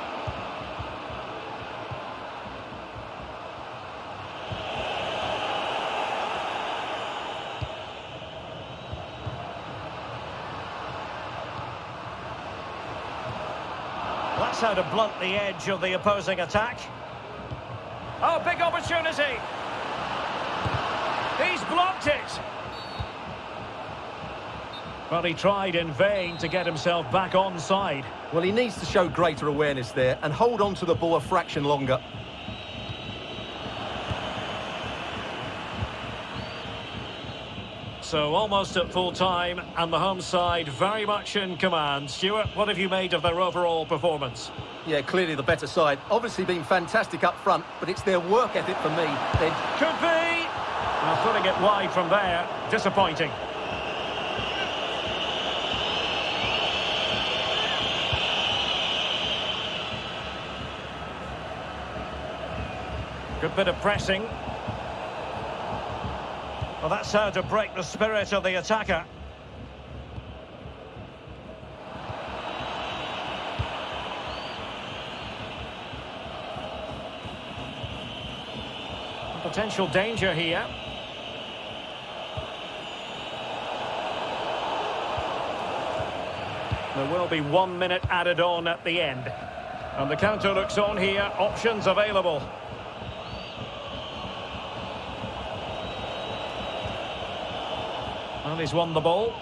Speaker 1: That's how to blunt the edge of the opposing attack. Oh, big opportunity. He's blocked it. Well, he tried in vain to get himself back onside.
Speaker 2: Well, he needs to show greater awareness there and hold on to the ball a fraction longer.
Speaker 1: So almost at full time, and the home side very much in command. Stuart, what have you made of their overall performance?
Speaker 2: Yeah, clearly the better side. Obviously been fantastic up front, but it's their work ethic for me.
Speaker 1: Could be! Well, putting it wide from there, disappointing. Good bit of pressing. Well, that's how to break the spirit of the attacker. Potential danger here. There will be 1 minute added on at the end. And the counter looks on here, options available. And he's won the ball.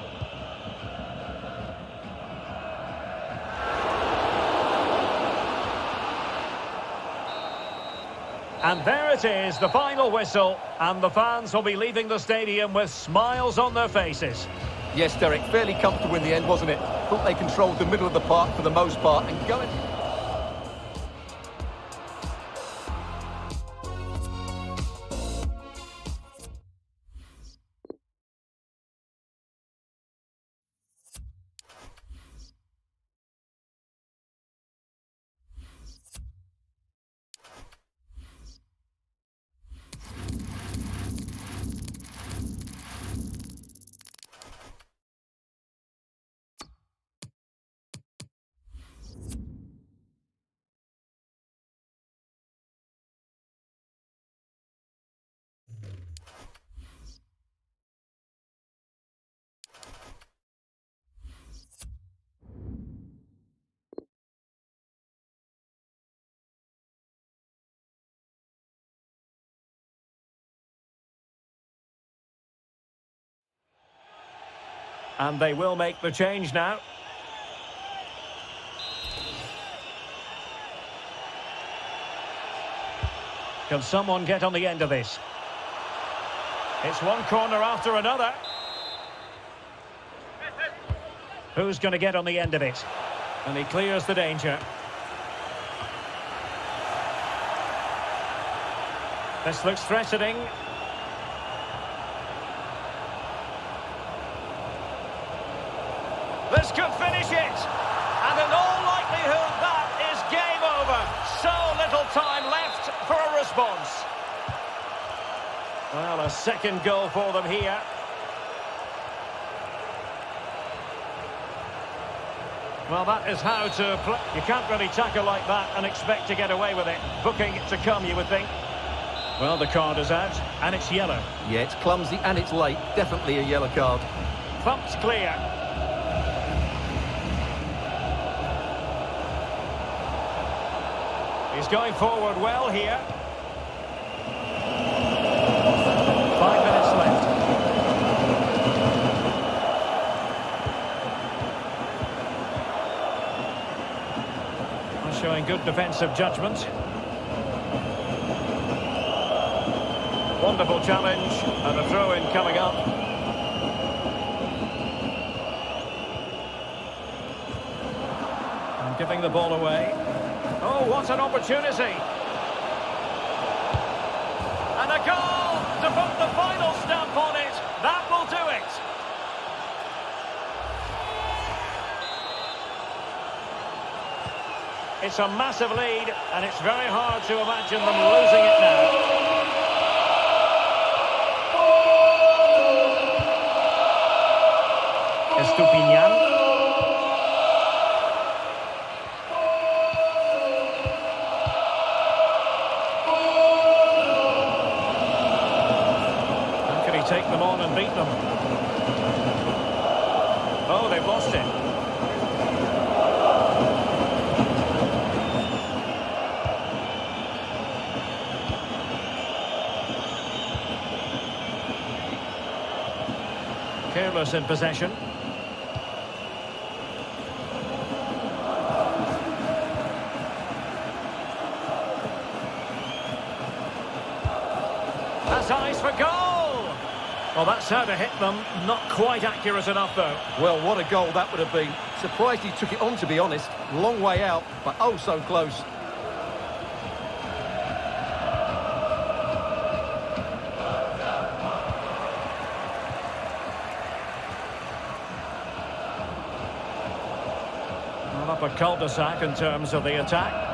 Speaker 1: And there it is, the final whistle, and the fans will be leaving the stadium with smiles on their faces.
Speaker 2: Yes, Derek, fairly comfortable in the end, wasn't it? Thought they controlled the middle of the park for the most part and going...
Speaker 1: And they will make the change now. Can someone get on the end of this? It's one corner after another. Who's going to get on the end of it? And he clears the danger. This looks threatening. This could finish it. And in all likelihood, that is game over. So little time left for a response. Well, a second goal for them here. Well, that is how to play. You can't really tackle like that and expect to get away with it. Booking it to come, you would think. Well, the card is out, and it's yellow.
Speaker 2: Yeah, it's clumsy and it's late. Definitely a yellow card.
Speaker 1: Thumped clear. He's going forward well here. 5 minutes left. Showing good defensive judgment. Wonderful challenge, and a throw-in coming up. And giving the ball away. Oh, what an opportunity! And a goal to put the final stamp on it. That will do it. It's a massive lead, and it's very hard to imagine them losing it now. Estupinian. How can he take them on and beat them? Oh, they've lost it. Careless in possession. Has eyes for goal! Well, that's how to hit them. Not quite accurate enough, though.
Speaker 2: Well, what a goal that would have been. Surprised he took it on, to be honest. Long way out, but oh so close.
Speaker 1: Well, up a cul-de-sac in terms of the attack.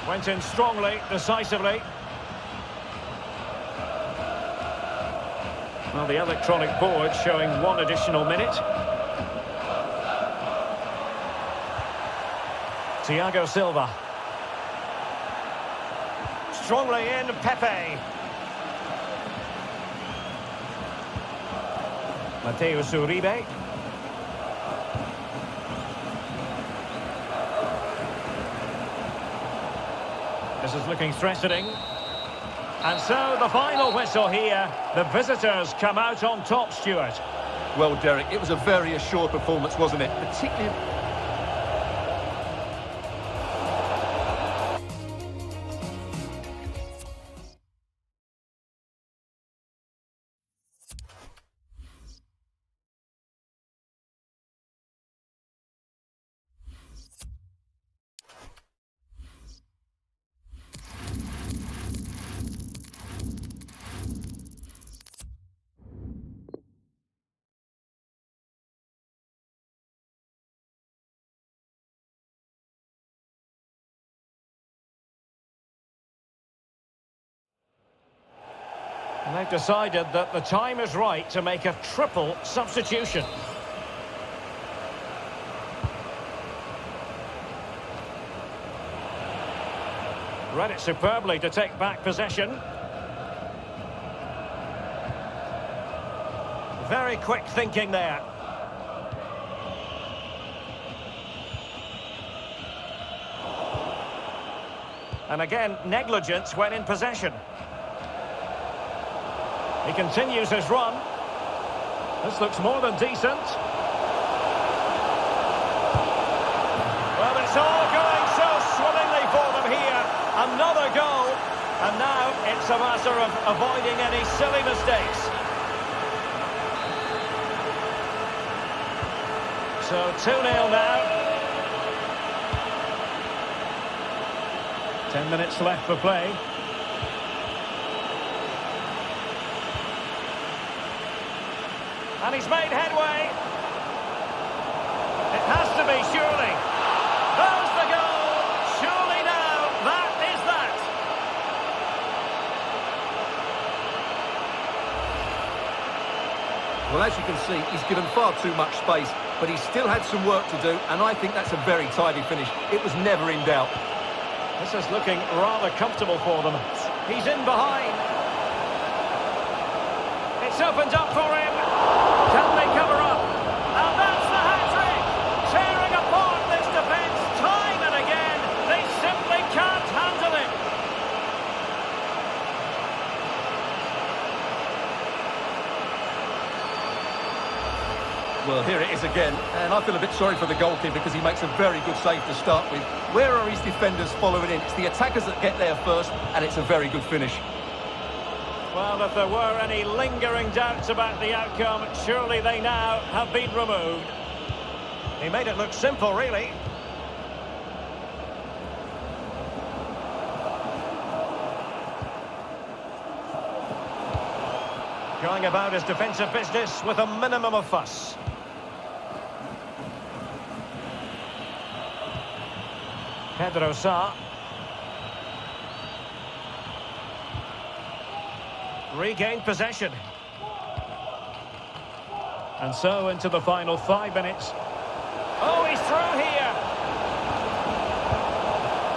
Speaker 1: Went in strongly, decisively. Well, the electronic board showing one additional minute. Thiago Silva. Strongly in, Pepe. Mateus Uribe. This is looking threatening. And so the final whistle here. The visitors come out on top, Stuart.
Speaker 2: Well, Derek, it was a very assured performance, wasn't it? Particularly...
Speaker 1: And they've decided that the time is right to make a triple substitution. Read it superbly to take back possession. Very quick thinking there. And again, negligence when in possession. He continues his run. This looks more than decent. Well, it's all going so swimmingly for them here. Another goal. And now it's a matter of avoiding any silly mistakes. So 2-0 now. 10 minutes left for play. And he's made headway. It has to be, surely. There's the goal. Surely now, that is that.
Speaker 2: Well, as you can see, he's given far too much space, but he still had some work to do, and I think that's a very tidy finish. It was never in doubt.
Speaker 1: This is looking rather comfortable for them. He's in behind. It's opened up for him. Can they cover up? And that's the hat-trick! Tearing apart this defence time and again. They simply can't handle it.
Speaker 2: Well, here it is again, and I feel a bit sorry for the goalkeeper because he makes a very good save to start with. Where are his defenders following in? It's the attackers that get there first, and it's a very good finish.
Speaker 1: Well, if there were any lingering doubts about the outcome, surely they now have been removed. He made it look simple, really. Going about his defensive business with a minimum of fuss. Pedro Sá. Regained possession. And so into the final 5 minutes. Oh, he's through here.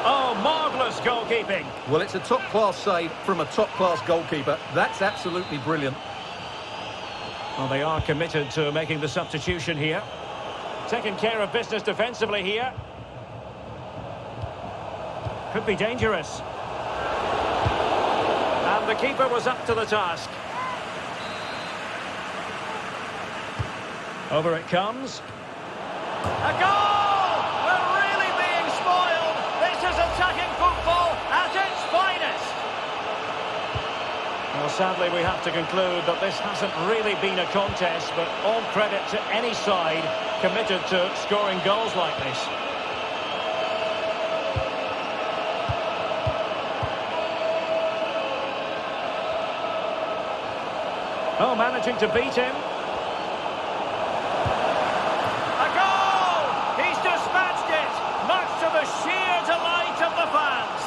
Speaker 1: Oh, marvellous goalkeeping.
Speaker 2: Well, it's a top-class save from a top-class goalkeeper. That's absolutely brilliant.
Speaker 1: Well, they are committed to making the substitution here. Taking care of business defensively here. Could be dangerous. And the keeper was up to the task. Over it comes. A goal! We're really being spoiled. This is attacking football at its finest. Well, sadly, we have to conclude that this hasn't really been a contest, but all credit to any side committed to scoring goals like this. Oh, managing to beat him. A goal! He's dispatched it, much to the sheer delight of the fans.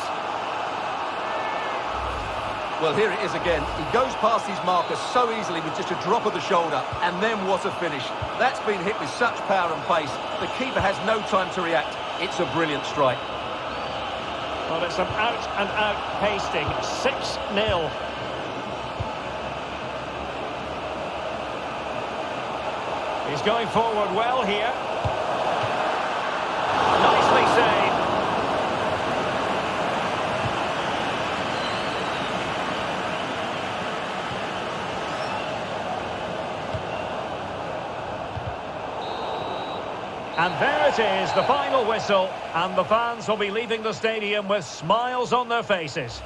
Speaker 2: Well, here it is again. He goes past his marker so easily with just a drop of the shoulder, and then what a finish. That's been hit with such power and pace. The keeper has no time to react. It's a brilliant strike.
Speaker 1: Well, it's an out-and-out pasting. 6-0. He's going forward well here. Nicely saved. And there it is, the final whistle, and the fans will be leaving the stadium with smiles on their faces.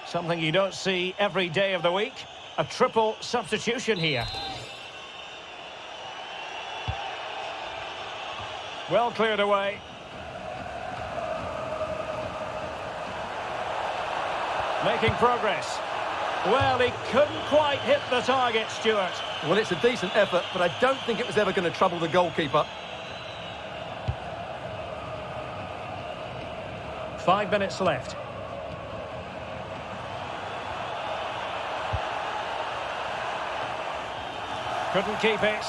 Speaker 1: Something you don't see every day of the week. A triple substitution here. Well cleared away. Making progress. Well, he couldn't quite hit the target, Stuart.
Speaker 2: Well, it's a decent effort, but I don't think it was ever going to trouble the goalkeeper.
Speaker 1: 5 minutes left. Couldn't keep it.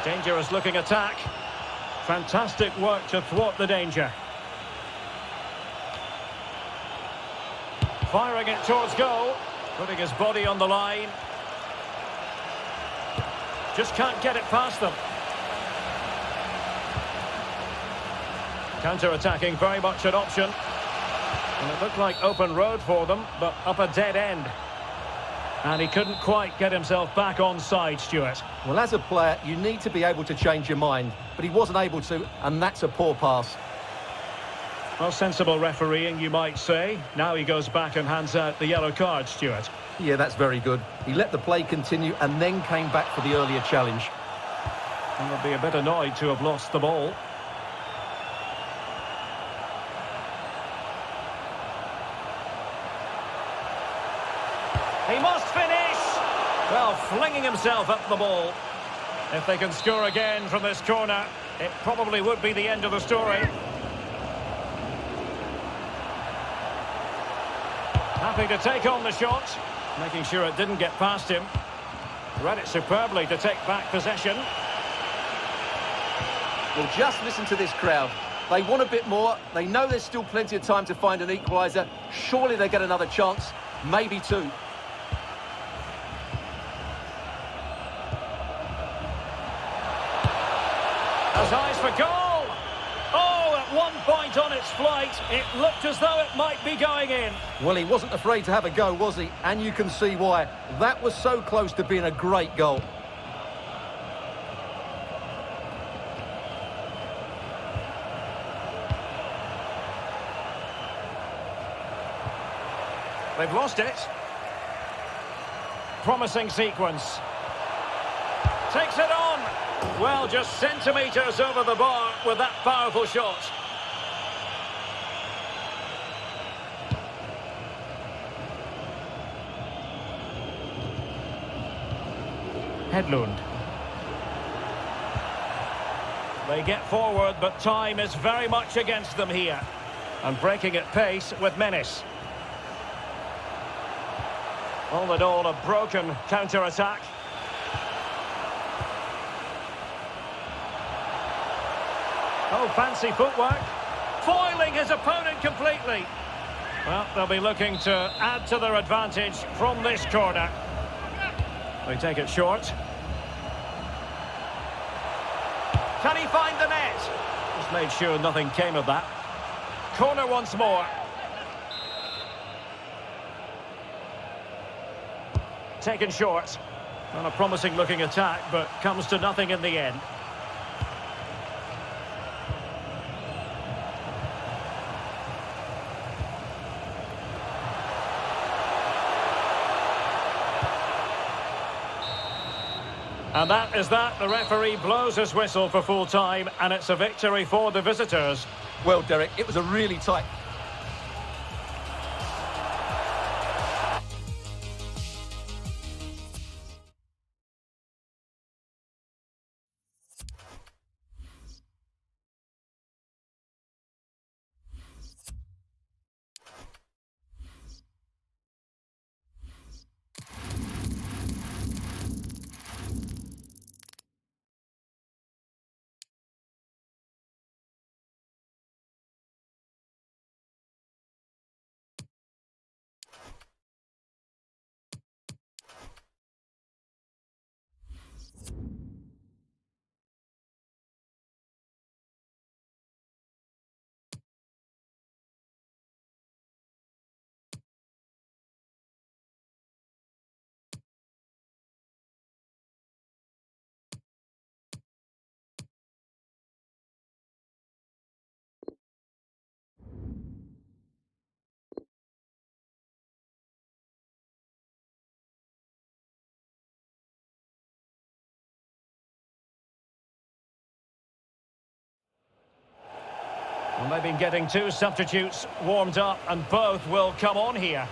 Speaker 1: Dangerous looking attack. Fantastic work to thwart the danger. Firing it towards goal. Putting his body on the line. Just can't get it past them. Counter-attacking, very much an option. And it looked like open road for them, but up a dead end. And he couldn't quite get himself back on side, Stuart.
Speaker 2: Well, as a player, you need to be able to change your mind, but he wasn't able to, and that's a poor pass.
Speaker 1: Well, sensible refereeing, you might say. Now he goes back and hands out the yellow card, Stuart.
Speaker 2: Yeah, that's very good. He let the play continue and then came back for the earlier challenge.
Speaker 1: And would be a bit annoyed to have lost the ball. He must finish! Well, flinging himself at the ball. If they can score again from this corner, it probably would be the end of the story. Happy to take on the shot, making sure it didn't get past him. Read it superbly to take back possession.
Speaker 2: Well, just listen to this crowd. They want a bit more. They know there's still plenty of time to find an equaliser. Surely they get another chance, maybe two.
Speaker 1: Has eyes for goal. Oh, at one point on its flight, it looked as though it might be going in.
Speaker 2: Well, he wasn't afraid to have a go, was he? And you can see why. That was so close to being a great goal.
Speaker 1: They've lost it. Promising sequence. Takes it on. Well, just centimetres over the bar with that powerful shot. Hedlund. They get forward, but time is very much against them here. And breaking at pace with menace. All in all, a broken counter-attack. Oh, fancy footwork. Foiling his opponent completely. Well, they'll be looking to add to their advantage from this corner. They take it short. Can he find the net? Just made sure nothing came of that. Corner once more. Taken short. On a promising looking attack, but comes to nothing in the end. And that is that. The referee blows his whistle for full time, and it's a victory for the visitors.
Speaker 2: Well, Derek, it was a really tight
Speaker 1: Well, they've been getting two substitutes warmed up, and both will come on here.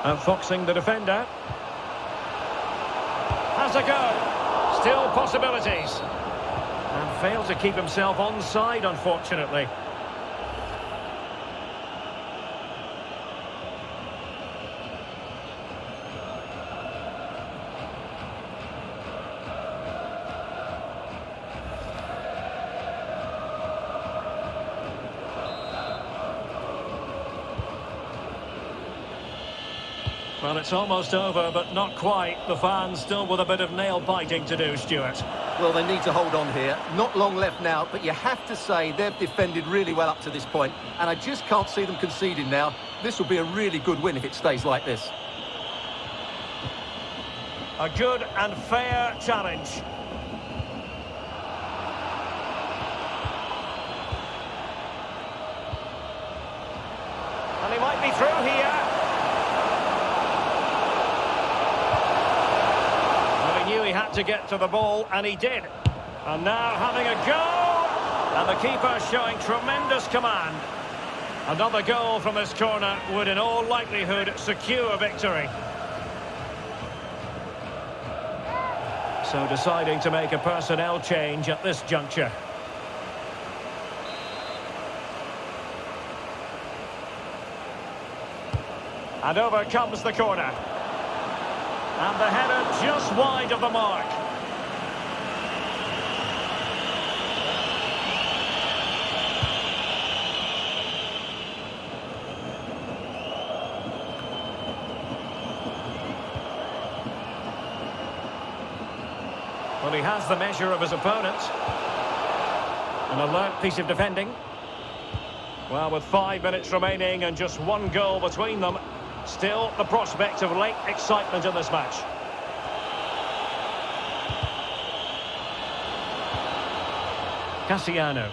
Speaker 1: Outfoxing the defender. Has a go. Still possibilities. And failed to keep himself onside, unfortunately. Well, it's almost over, but not quite. The fans still with a bit of nail-biting to do, Stuart.
Speaker 2: Well, they need to hold on here. Not long left now, but you have to say they've defended really well up to this point, and I just can't see them conceding now. This will be a really good win if it stays like this.
Speaker 1: A good and fair challenge. And he might be through here. He had to get to the ball, and he did. And now having a go, and the keeper showing tremendous command. Another goal from this corner would in all likelihood secure victory. So deciding to make a personnel change at this juncture. And over comes the corner. And the header just wide of the mark. Well, he has the measure of his opponent. An alert piece of defending. Well, with 5 minutes remaining and just one goal between them, still the prospect of late excitement in this match. Cassiano.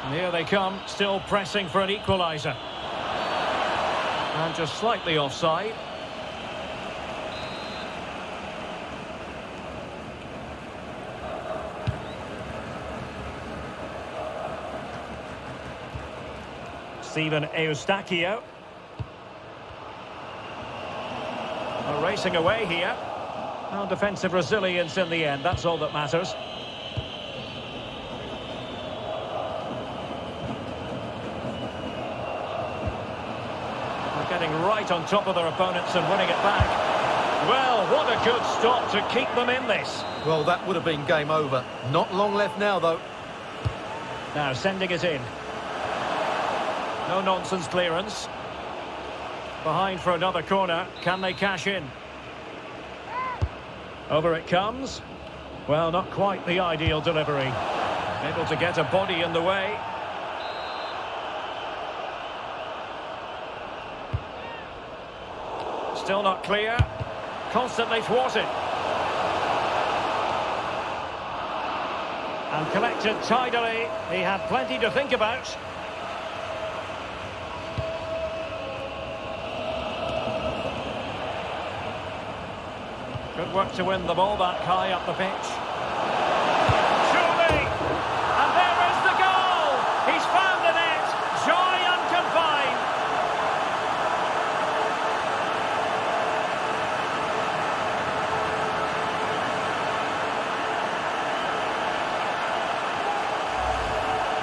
Speaker 1: And here they come, still pressing for an equaliser. And just slightly offside. Steven Eustachio. Racing away here. Well, defensive resilience in the end, that's all that matters. They're getting right on top of their opponents and winning it back. Well, what a good stop to keep them in this.
Speaker 2: Well, that would have been game over. Not long left now, though.
Speaker 1: Now sending it in. No-nonsense clearance. Behind for another corner. Can they cash in? Over it comes. Well, not quite the ideal delivery. Able to get a body in the way. Still not clear. Constantly thwarted. And collected tidily. He had plenty to think about. Good work to win the ball back high up the pitch. Surely! And there is the goal! He's found the net! Joy unconfined!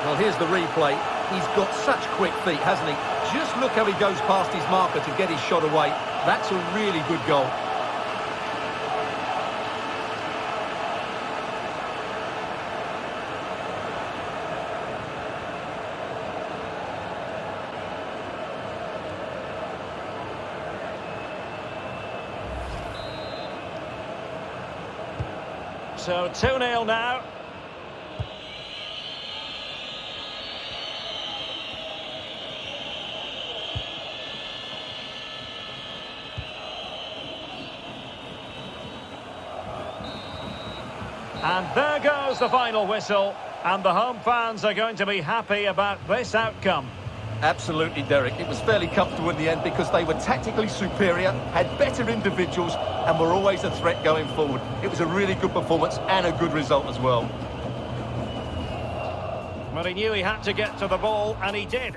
Speaker 2: Well, here's the replay. He's got such quick feet, hasn't he? Just look how he goes past his marker to get his shot away. That's a really good goal.
Speaker 1: So 2-0 now. And there goes the final whistle. And the home fans are going to be happy about this outcome.
Speaker 2: Absolutely, Derek. It was fairly comfortable in the end because they were tactically superior, had better individuals, and were always a threat going forward. It was a really good performance and a good result as well.
Speaker 1: Well, he knew he had to get to the ball, and he did.